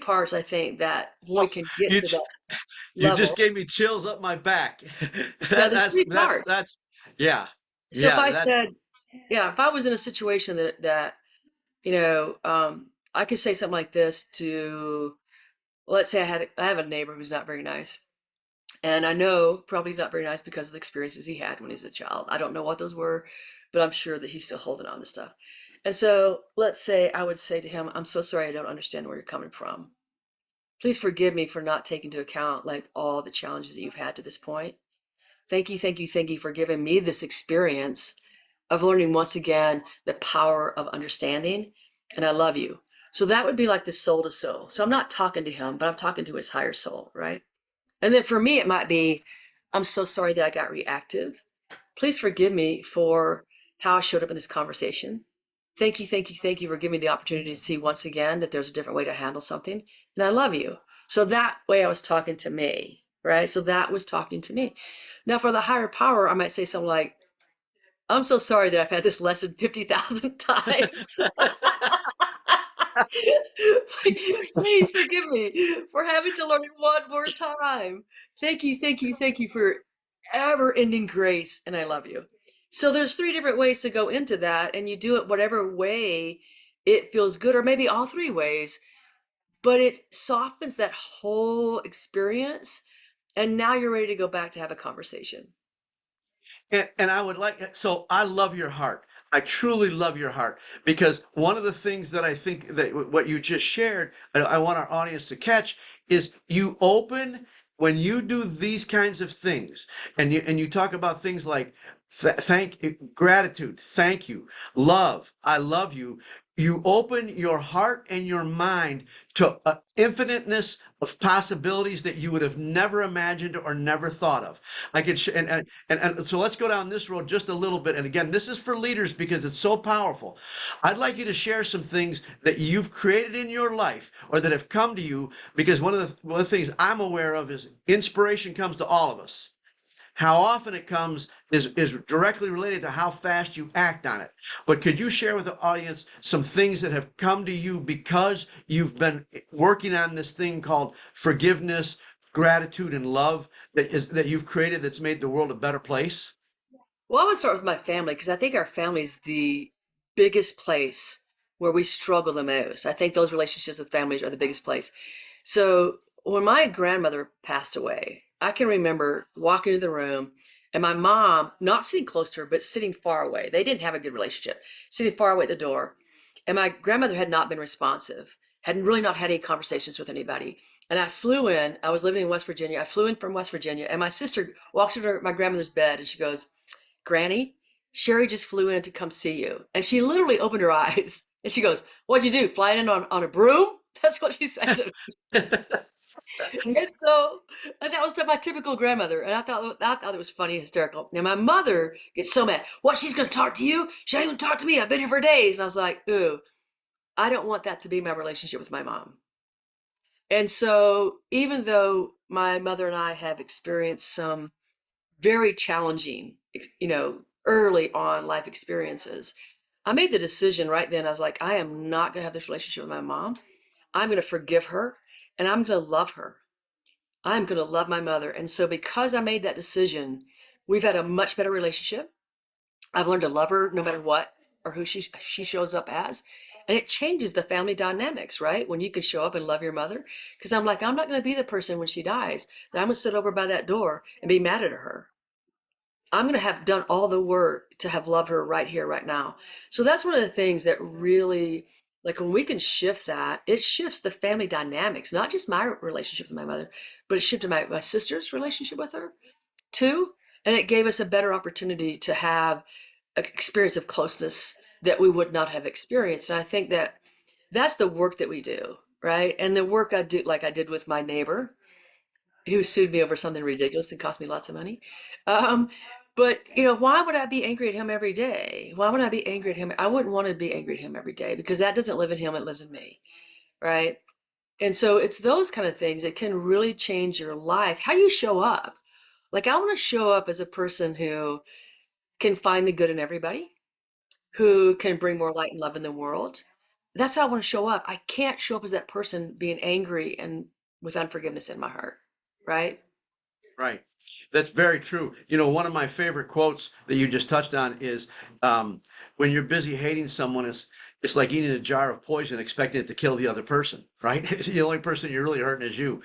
parts I think that Oh, we can get you to that you just level. gave me chills up my back. Yeah, there's 3 parts. That's yeah. So if Yeah, I that's said, yeah, if I was in a situation that I could say something like this to, let's say I have a neighbor who's not very nice. And I know probably he's not very nice because of the experiences he had when he was a child. I don't know what those were, but I'm sure that he's still holding on to stuff. And so let's say I would say to him, I'm so sorry, I don't understand where you're coming from. Please forgive me for not taking into account like all the challenges that you've had to this point. Thank you, thank you, thank you for giving me this experience of learning once again the power of understanding. And I love you. So that would be like the soul to soul. So I'm not talking to him, but I'm talking to his higher soul, right? And then for me, it might be, I'm so sorry that I got reactive. Please forgive me for how I showed up in this conversation. Thank you, thank you, thank you for giving me the opportunity to see once again that there's a different way to handle something. And I love you. So that way I was talking to me, right? So that was talking to me. Now for the higher power, I might say something like, I'm so sorry that I've had this lesson 50,000 times. Please forgive me for having to learn it one more time. Thank you, thank you, thank you for ever ending grace, and I love you. So there's 3 different ways to go into that, and you do it whatever way it feels good, or maybe all 3 ways, but it softens that whole experience, and now you're ready to go back to have a conversation. and I would like, so I love your heart. I truly love your heart because one of the things that I think that what you just shared, I want our audience to catch is you open when you do these kinds of things and you talk about things like gratitude, thank you, love, I love you. you open your heart and your mind to infiniteness of possibilities that you would have never imagined or never thought of. I could, and so let's go down this road just a little bit. And again, this is for leaders because it's so powerful. I'd like you to share some things that you've created in your life or that have come to you, because one of the things I'm aware of is inspiration comes to all of us. How often it comes is directly related to how fast you act on it. But could you share with the audience some things that have come to you because you've been working on this thing called forgiveness, gratitude, and love that you've created that's made the world a better place? Well, I would start with my family because I think our family is the biggest place where we struggle the most. I think those relationships with families are the biggest place. So when my grandmother passed away, I can remember walking into the room and my mom not sitting close to her, but sitting far away. They didn't have a good relationship, sitting far away at the door. And my grandmother had not been responsive, had really not had any conversations with anybody. And I flew in, I was living in West Virginia. I flew in from West Virginia, and my sister walks into my grandmother's bed and she goes, Granny, Sherry just flew in to come see you. And she literally opened her eyes and she goes, What'd you do? Fly in on a broom? That's what she said to me. And so and that was my typical grandmother. And I thought it was funny, hysterical. Now my mother gets so mad. What, she's gonna talk to you? She ain't gonna talk to me. I've been here for days. And I was like, ooh, I don't want that to be my relationship with my mom. And so even though my mother and I have experienced some very challenging, early on life experiences, I made the decision right then. I was like, I am not going to have this relationship with my mom. I'm going to forgive her and I'm going to love her. I'm going to love my mother. And so, because I made that decision, we've had a much better relationship. I've learned to love her no matter what or who she shows up as. And it changes the family dynamics, right? When you can show up and love your mother. Because I'm like, I'm not going to be the person when she dies that I'm going to sit over by that door and be mad at her. I'm going to have done all the work to have loved her right here, right now. So that's one of the things that really, like when we can shift that, it shifts the family dynamics, not just my relationship with my mother, but it shifted my sister's relationship with her too. And it gave us a better opportunity to have an experience of closeness that we would not have experienced. And I think that that's the work that we do, right? And the work I do, like I did with my neighbor, who sued me over something ridiculous and cost me lots of money. Um, but why would I be angry at him every day? Why would I be angry at him? I wouldn't want to be angry at him every day because that doesn't live in him, it lives in me, right? And so it's those kind of things that can really change your life, how you show up. Like I want to show up as a person who can find the good in everybody, who can bring more light and love in the world. That's how I want to show up. I can't show up as that person being angry and with unforgiveness in my heart, right? Right. That's very true. One of my favorite quotes that you just touched on is when you're busy hating someone, it's like eating a jar of poison, expecting it to kill the other person, right? The only person you're really hurting is you.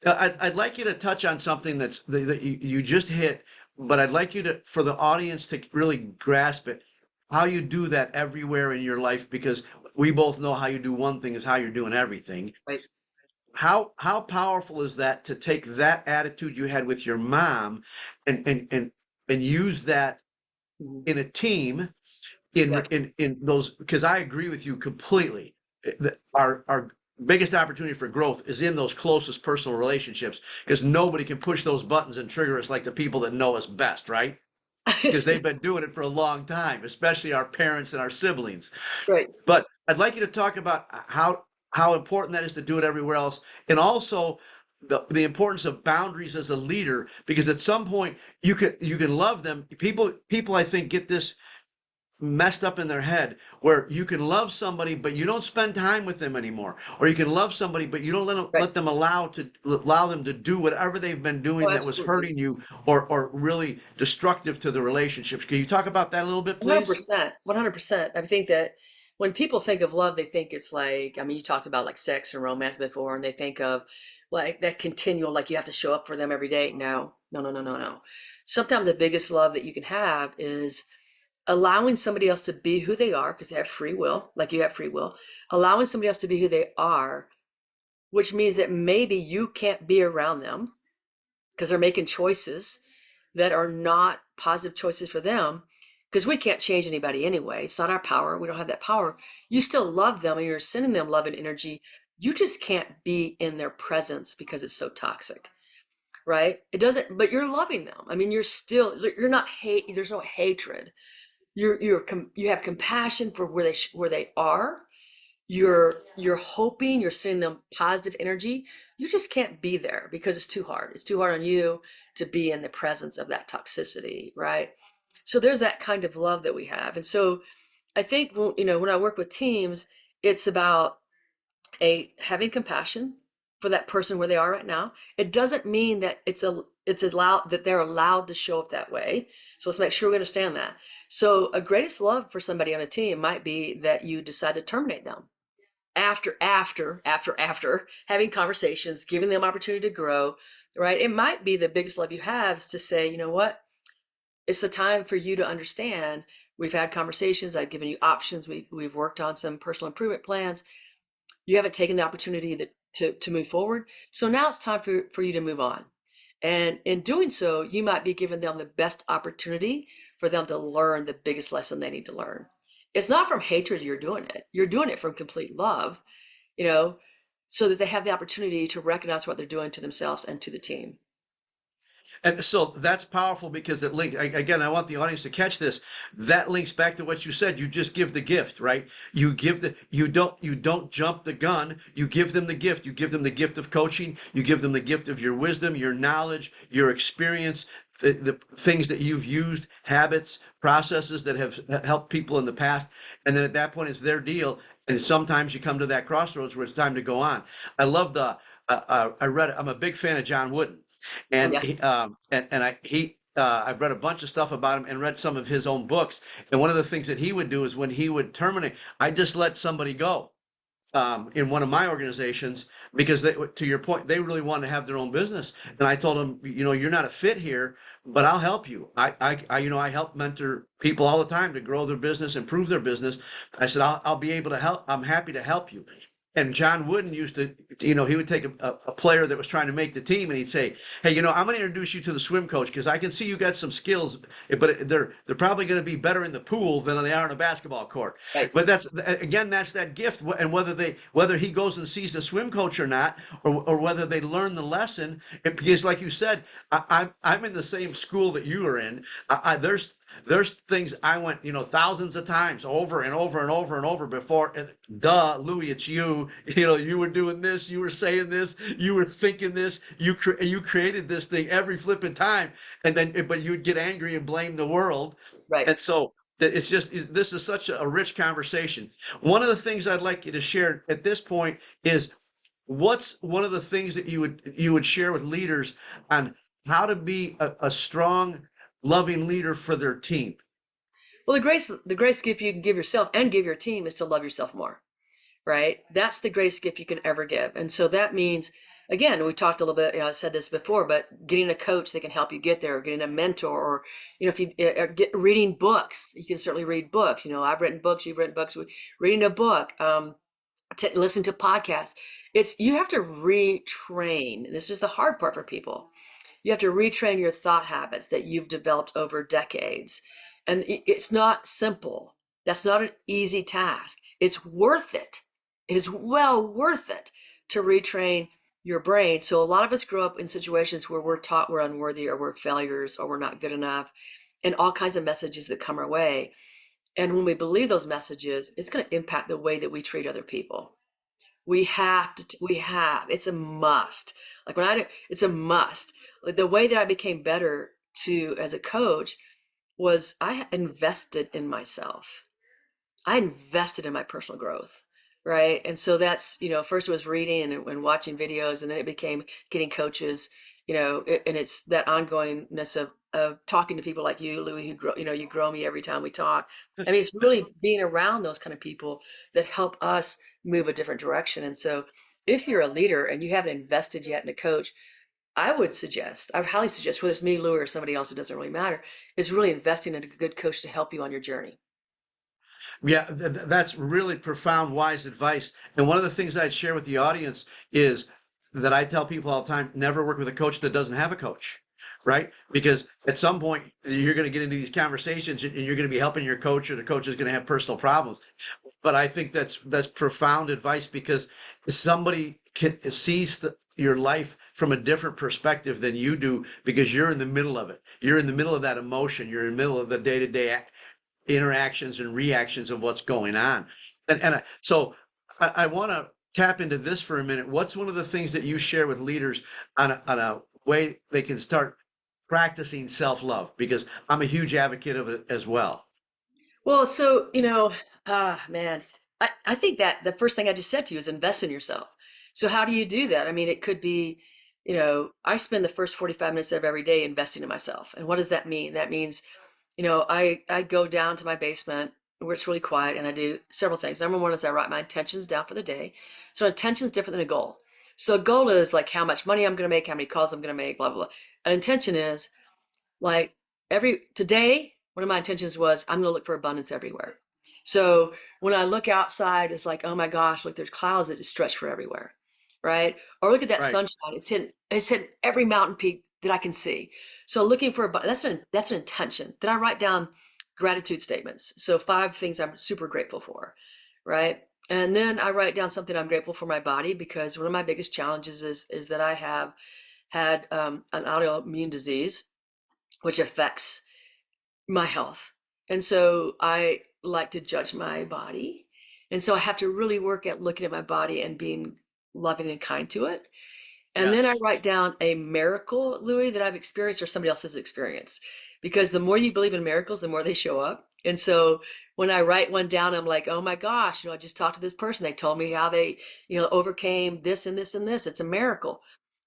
I'd like you to touch on something that you just hit, but I'd like you to, for the audience to really grasp it, how you do that everywhere in your life, because we both know how you do one thing is how you're doing everything. Right. How powerful is that to take that attitude you had with your mom and use that Mhm. in a team in Yep. those, because I agree with you completely. Our biggest opportunity for growth is in those closest personal relationships because nobody can push those buttons and trigger us like the people that know us best, right? Because they've been doing it for a long time, especially our parents and our siblings. Right. But I'd like you to talk about how important that is to do it everywhere else, and also the importance of boundaries as a leader. Because at some point you can love them. People I think get this messed up in their head where you can love somebody but you don't spend time with them anymore, or you can love somebody but you don't Right. let them allow them to do whatever they've been Oh, doing that was absolutely. hurting you or really destructive to the relationships. Can you talk about that a little bit, please? 100%. 100%. I think that when people think of love, they think it's like, I mean, you talked about like sex and romance before, and they think of like that continual, like you have to show up for them every day. No, no, no, no, no, no. Sometimes the biggest love that you can have is allowing somebody else to be who they are because they have free will, like you have free will, allowing somebody else to be who they are, which means that maybe you can't be around them because they're making choices that are not positive choices for them. because we can't change anybody anyway. It's not our power. We don't have that power. You still love them and you're sending them love and energy. You just can't be in their presence because it's so toxic, right? It doesn't, but you're loving them. I mean, you're not hate. There's no hatred. You have compassion for where they are. You're hoping, you're sending them positive energy. You just can't be there because it's too hard. It's too hard on you to be in the presence of that toxicity, right? So there's that kind of love that we have. And so I think, when I work with teams, it's about having compassion for that person where they are right now. It doesn't mean that it's allowed that they're allowed to show up that way. So let's make sure we understand that. So a greatest love for somebody on a team might be that you decide to terminate them after having conversations, giving them opportunity to grow, right? It might be the biggest love you have is to say, you know what? It's the time for you to understand. We've had conversations. I've given you options. We've worked on some personal improvement plans. You haven't taken the opportunity to move forward. So now it's time for you to move on. And in doing so, you might be giving them the best opportunity for them to learn the biggest lesson they need to learn. It's not from hatred you're doing it. You're doing it from complete love, you know, so that they have the opportunity to recognize what they're doing to themselves and to the team. And so that's powerful because it link again, I want the audience to catch this. That links back to what you said. You just give the gift, right? You don't jump the gun. You give them the gift. You give them the gift of coaching. You give them the gift of your wisdom, your knowledge, your experience, the things that you've used, habits, processes that have helped people in the past. And then at that point, it's their deal. And sometimes you come to that crossroads where it's time to go on. I love I'm a big fan of John Wooden. Oh And yeah. I've read a bunch of stuff about him and read some of his own books. And one of the things that he would do is when he would terminate, I just let somebody go in one of my organizations because to your point, they really want to have their own business. And I told them, you're not a fit here, but I'll help you. I help mentor people all the time to grow their business, improve their business. I said, I'll be able to help. I'm happy to help you. And John Wooden used to, he would take a player that was trying to make the team and he'd say, hey, I'm going to introduce you to the swim coach because I can see you got some skills, but they're probably going to be better in the pool than they are on a basketball court. Right. But that's that gift. And whether he goes and sees the swim coach or not, or whether they learn the lesson, because like you said, I'm in the same school that you are in. There's things I went, thousands of times over and over and over and over before. And duh, Louie, it's you. You were doing this, you were saying this, you were thinking this, you created this thing every flipping time, and then but you'd get angry and blame the world. Right. And so this is such a rich conversation. One of the things I'd like you to share at this point is what's one of the things that you would share with leaders on how to be a strong loving leader for their team. Well, the greatest gift you can give yourself and give your team is to love yourself more, right? That's the greatest gift you can ever give. And so that means, again, we talked a little bit, I said this before, but getting a coach that can help you get there, or getting a mentor, or, if you get reading books, you can certainly read books. I've written books, you've written books, reading a book, to listen to podcasts. You have to retrain. And this is the hard part for people. You have to retrain your thought habits that you've developed over decades. And it's not simple. That's not an easy task. It's worth it. It is well worth it to retrain your brain. So a lot of us grow up in situations where we're taught we're unworthy, or we're failures, or we're not good enough, and all kinds of messages that come our way. And when we believe those messages, it's going to impact the way that we treat other people. It's a must. Like it's a must. Like the way that I became better as a coach was I invested in myself. I invested in my personal growth, right? And so that's, first it was reading and watching videos, and then it became getting coaches, and it's that ongoingness of talking to people like you, Louie, who grow, you grow me every time we talk. I mean, it's really being around those kind of people that help us move a different direction. And so if you're a leader and you haven't invested yet in a coach, I would highly suggest, whether it's me, Louie, or somebody else, it doesn't really matter, is really investing in a good coach to help you on your journey. Yeah, that's really profound, wise advice. And one of the things I'd share with the audience is that I tell people all the time, never work with a coach that doesn't have a coach. right? Because at some point you're going to get into these conversations and you're going to be helping your coach, or the coach is going to have personal problems. But I think that's profound advice, because somebody sees your life from a different perspective than you do, because you're in the middle of it. You're in the middle of that emotion. You're in the middle of the day-to-day interactions and reactions of what's going on. So I want to tap into this for a minute. What's one of the things that you share with leaders on a way they can start practicing self-love? Because I'm a huge advocate of it as well. Well, so, man, I think that the first thing I just said to you is invest in yourself. So how do you do that? I mean, it could be, I spend the first 45 minutes of every day investing in myself. And what does that mean? That means, I go down to my basement where it's really quiet and I do several things. Number one is I write my intentions down for the day. So an intention is different than a goal. So a goal is like how much money I'm going to make, how many calls I'm going to make, blah, blah, blah. An intention is like today, one of my intentions was I'm gonna look for abundance everywhere. So when I look outside, it's like, oh my gosh, look, there's clouds that just stretch for everywhere, right? Or look at that Right. sunshine. It's hitting every mountain peak that I can see. So looking for that's an intention. Then I write down gratitude statements. So 5 things I'm super grateful for, right? And then I write down something I'm grateful for my body, because one of my biggest challenges is that I have had an autoimmune disease which affects my health. And so I like to judge my body. And so I have to really work at looking at my body and being loving and kind to it. And then I Yes. write down a miracle, Louis, that I've experienced or somebody else has experienced. Because the more you believe in miracles, the more they show up. And so when I write one down, I'm like, oh my gosh, I just talked to this person. They told me how they, overcame this and this and this. It's a miracle.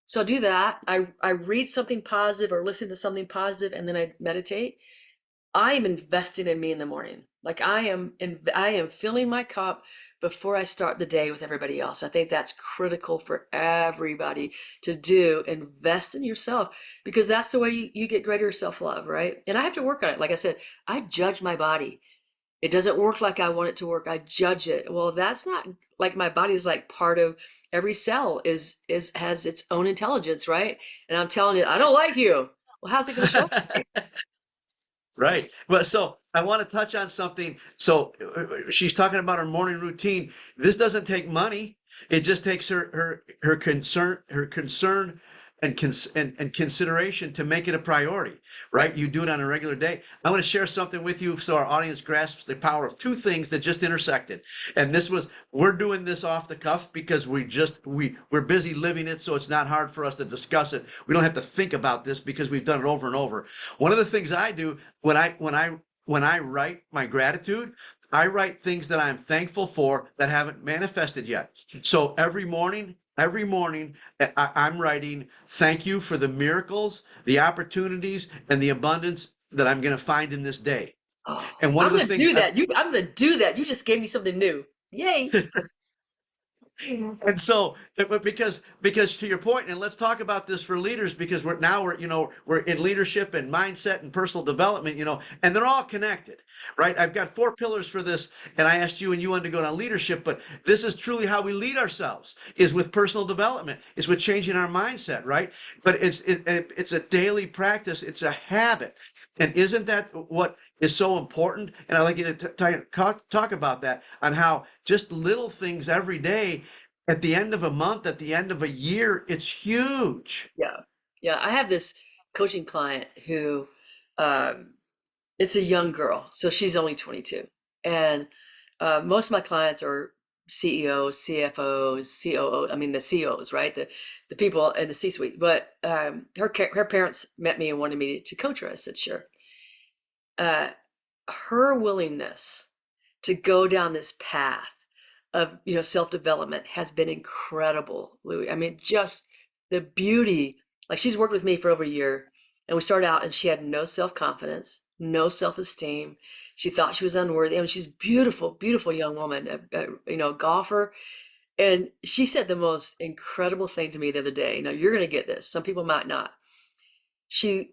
So I do that. I read something positive or listen to something positive, and then I meditate. I am investing in me in the morning. Like I am filling my cup before I start the day with everybody else. I think that's critical for everybody to do. Invest in yourself, because that's the way you get greater self-love, right? And I have to work on it. Like I said, I judge my body. It doesn't work like I want it to work. I judge it. Well, that's not like my body is like part of every cell is has its own intelligence, right? And I'm telling it, I don't like you. Well, how's it going to show up? Right. Well, so I want to touch on something. So she's talking about her morning routine. This doesn't take money. It just takes her concern and consideration to make it a priority, right? Right. You do it on a regular day. I want to share something with you so our audience grasps the power of 2 things that just intersected. And we're doing this off the cuff because we're busy living it, so it's not hard for us to discuss it. We don't have to think about this because we've done it over and over. One of the things I do when I write my gratitude, I write things that I'm thankful for that haven't manifested yet. So every morning, I'm writing thank you for the miracles, the opportunities, and the abundance that I'm going to find in this day. Oh, And one I'm of the going to things do that. I'm going to do that. You just gave me something new. Yay. And so, because to your point, and let's talk about this for leaders, because we're in leadership and mindset and personal development, and they're all connected, right? I've got 4 pillars for this, and I asked you and you wanted to go on leadership, but this is truly how we lead ourselves, is with personal development, is with changing our mindset, right? But it's a daily practice, it's a habit, and isn't that what is so important? And I'd like you to talk about that, on how just little things every day, at the end of a month, at the end of a year, it's huge. Yeah. Yeah. I have this coaching client who, um, it's a young girl. So she's only 22. And most of my clients are CEOs, CFOs, COO. I mean, the CEOs, right? The people in the C-suite. But her parents met me and wanted me to coach her. I said, sure. Uh, Her willingness to go down this path of self-development has been incredible, Louis. I mean, just the beauty. Like, she's worked with me for over a year, and we started out and she had no self-confidence, no self-esteem. She thought she was unworthy. I mean, she's beautiful, beautiful young woman, golfer. And she said the most incredible thing to me the other day. You're going to get this. Some people might not. She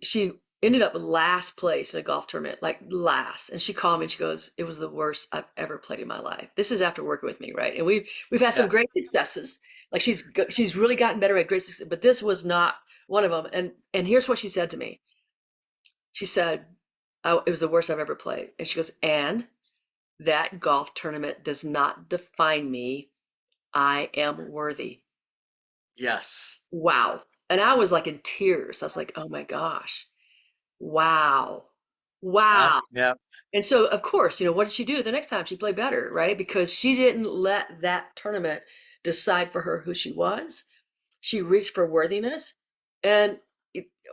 ended up last place in a golf tournament, like last. And she called me and she goes, "It was the worst I've ever played in my life." This is after working with me, right? And we've had some Yeah. great successes. Like she's really gotten better at great success, but this was not one of them. And here's what she said to me. She said, it was the worst I've ever played. And she goes, "And that golf tournament does not define me. I am worthy." Yes. Wow. And I was like in tears. I was like, "Oh my gosh. Wow. Yep. Wow." Yep. And so, of course, what did she do the next time? She played better, right? Because she didn't let that tournament decide for her who she was. She reached for worthiness. And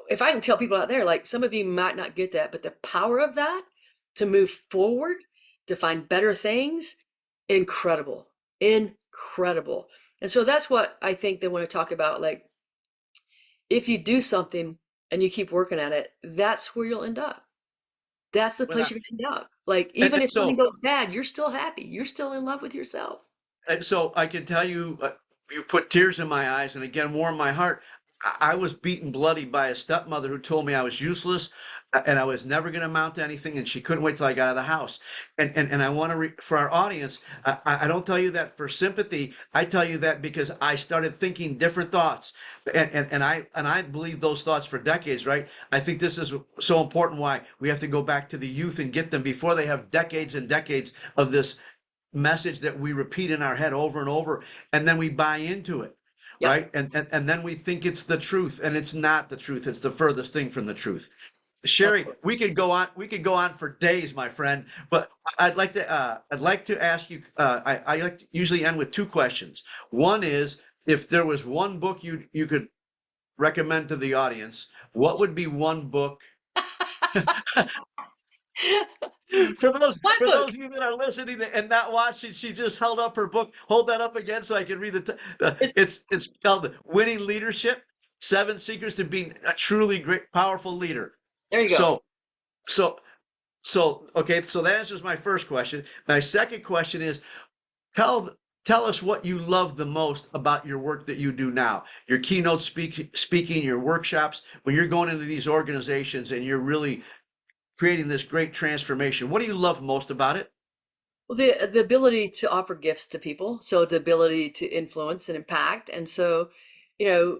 if I can tell people out there, like some of you might not get that, but the power of that to move forward, to find better things, incredible, incredible. And so that's what I think they want to talk about. Like, if you do something and you keep working at it, that's where you'll end up. That's the Well, place you're gonna end up. Like, and even if something so goes bad, you're still happy. You're still in love with yourself. And so I can tell you, you put tears in my eyes and again warmed my heart. I was beaten bloody by a stepmother who told me I was useless and I was never going to amount to anything, and she couldn't wait till I got out of the house. And I want to, for our audience, I don't tell you that for sympathy. I tell you that because I started thinking different thoughts, and I believe those thoughts for decades. Right? I think this is so important. Why we have to go back to the youth and get them before they have decades and decades of this message that we repeat in our head over and over, and then we buy into it, Yep, right? And then we think it's the truth, and it's not the truth. It's the furthest thing from the truth. of Sherry, course. we could go on for days, my friend, but I'd like to ask you, I like to usually end with two questions. One is, if there was one book you could recommend to the audience, what would be one book? For those My for book. those of you that are listening and not watching, she just held up her book. Hold that up again so I can read It's, it's called Winning Leadership: Seven Secrets to Being a Truly Great, Powerful Leader. there you go. So so okay, so that answers my first question. My second question is, tell tell us what you love the most about your work that you do now. Your keynote speaking, your workshops, when you're going into these organizations and you're really creating this great transformation. What do you love most about it? Well, the ability to offer gifts to people, so the ability to influence and impact. And so, you know,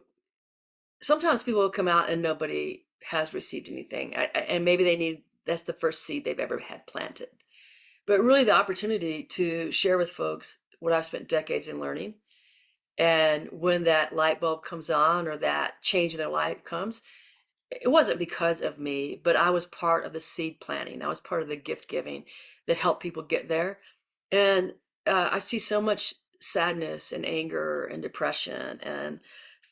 sometimes people will come out and nobody has received anything, and maybe they need that's the first seed they've ever had planted. But really, the opportunity to share with folks what I've spent decades in learning, and when that light bulb comes on or that change in their life comes, it wasn't because of me, but I was part of the seed planting. I was part of the gift giving that helped people get there. And I see so much sadness and anger and depression and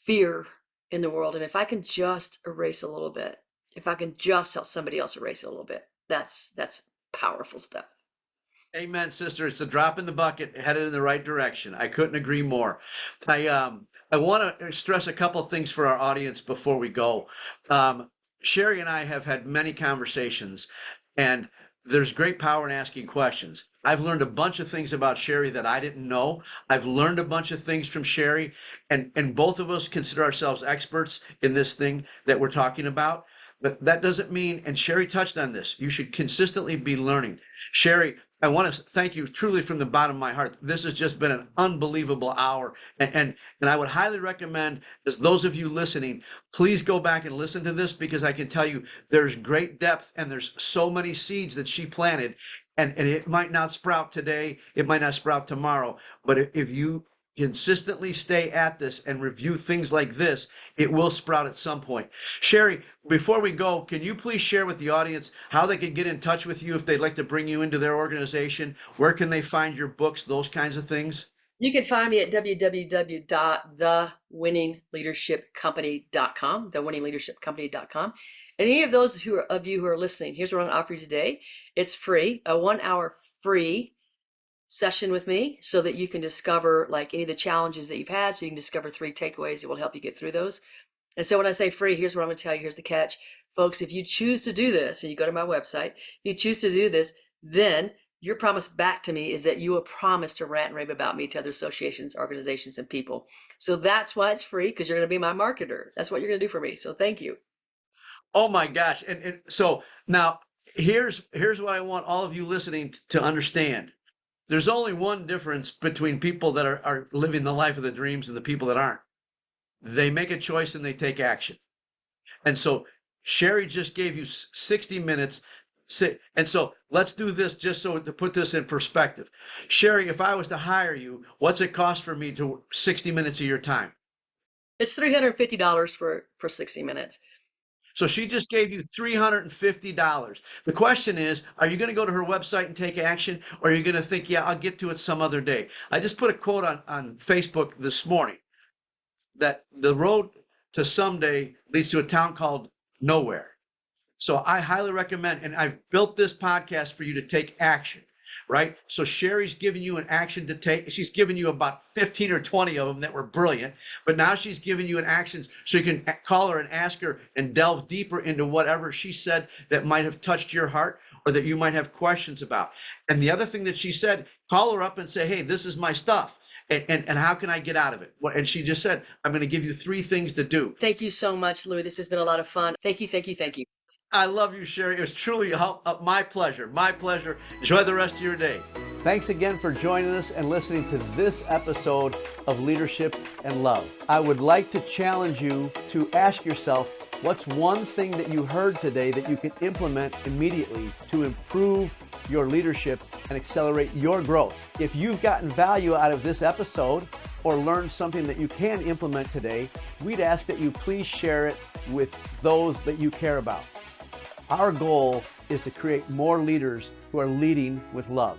fear in the world. And if I can just erase a little bit, if I can just help somebody else erase it a little bit, that's powerful stuff. Amen, sister. It's a drop in the bucket, headed in the right direction. I couldn't agree more. I want to stress a couple of things for our audience before we go. Sherry and I have had many conversations, and there's great power in asking questions. I've learned a bunch of things about Sherry that I didn't know. I've learned a bunch of things from Sherry, and both of us consider ourselves experts in this thing that we're talking about. But that doesn't mean, and Sherry touched on this, you should consistently be learning. Sherry, I want to thank you truly from the bottom of my heart. This has just been an unbelievable hour. And I would highly recommend, as those of you listening, please go back and listen to this, because I can tell you there's great depth and there's so many seeds that she planted. And it might not sprout today, it might not sprout tomorrow, but if you consistently stay at this and review things like this, it will sprout at some point. Sherry, before we go, can you please share with the audience how they can get in touch with you if they'd like to bring you into their organization? Where can they find your books, those kinds of things? You can find me at www.thewinningleadershipcompany.com, thewinningleadershipcompany.com. And any of those of you who are listening, here's what I'm going to offer you today. It's free, a 1 hour free session with me, so that you can discover like any of the challenges that you've had, so you can discover 3 takeaways that will help you get through those. And so when I say free, here's what I'm going to tell you. Here's the catch. Folks, if you choose to do this, and you go to my website, if you choose to do this, then your promise back to me is that you will promise to rant and rave about me to other associations, organizations, and people. So that's why it's free, because you're going to be my marketer. That's what you're going to do for me. So thank you. Oh my gosh. And so now here's what I want all of you listening to understand. There's only one difference between people that are living the life of the dreams and the people that aren't. They make a choice and they take action. And so Sherry just gave you 60 minutes. And so let's do this just so to put this in perspective. Sherry, if I was to hire you, what's it cost for me to 60 minutes of your time? It's $350 for 60 minutes. So she just gave you $350. The question is, are you going to go to her website and take action, or are you going to think, yeah, I'll get to it some other day? I just put a quote on Facebook this morning that the road to someday leads to a town called nowhere. So I highly recommend, and I've built this podcast for you to take action, right? So Sherry's giving you an action to take. She's given you about 15 or 20 of them that were brilliant, but now she's giving you an action so you can call her and ask her and delve deeper into whatever she said that might have touched your heart or that you might have questions about. And the other thing that she said, call her up and say, hey, this is my stuff. And how can I get out of it? And she just said, I'm going to give you 3 things to do. Thank you so much, Louie. This has been a lot of fun. Thank you, thank you, thank you. I love you, Sherry. It was truly my pleasure. My pleasure. Enjoy the rest of your day. Thanks again for joining us and listening to this episode of Leadership and Love. I would like to challenge you to ask yourself, what's one thing that you heard today that you can implement immediately to improve your leadership and accelerate your growth? If you've gotten value out of this episode or learned something that you can implement today, we'd ask that you please share it with those that you care about. Our goal is to create more leaders who are leading with love.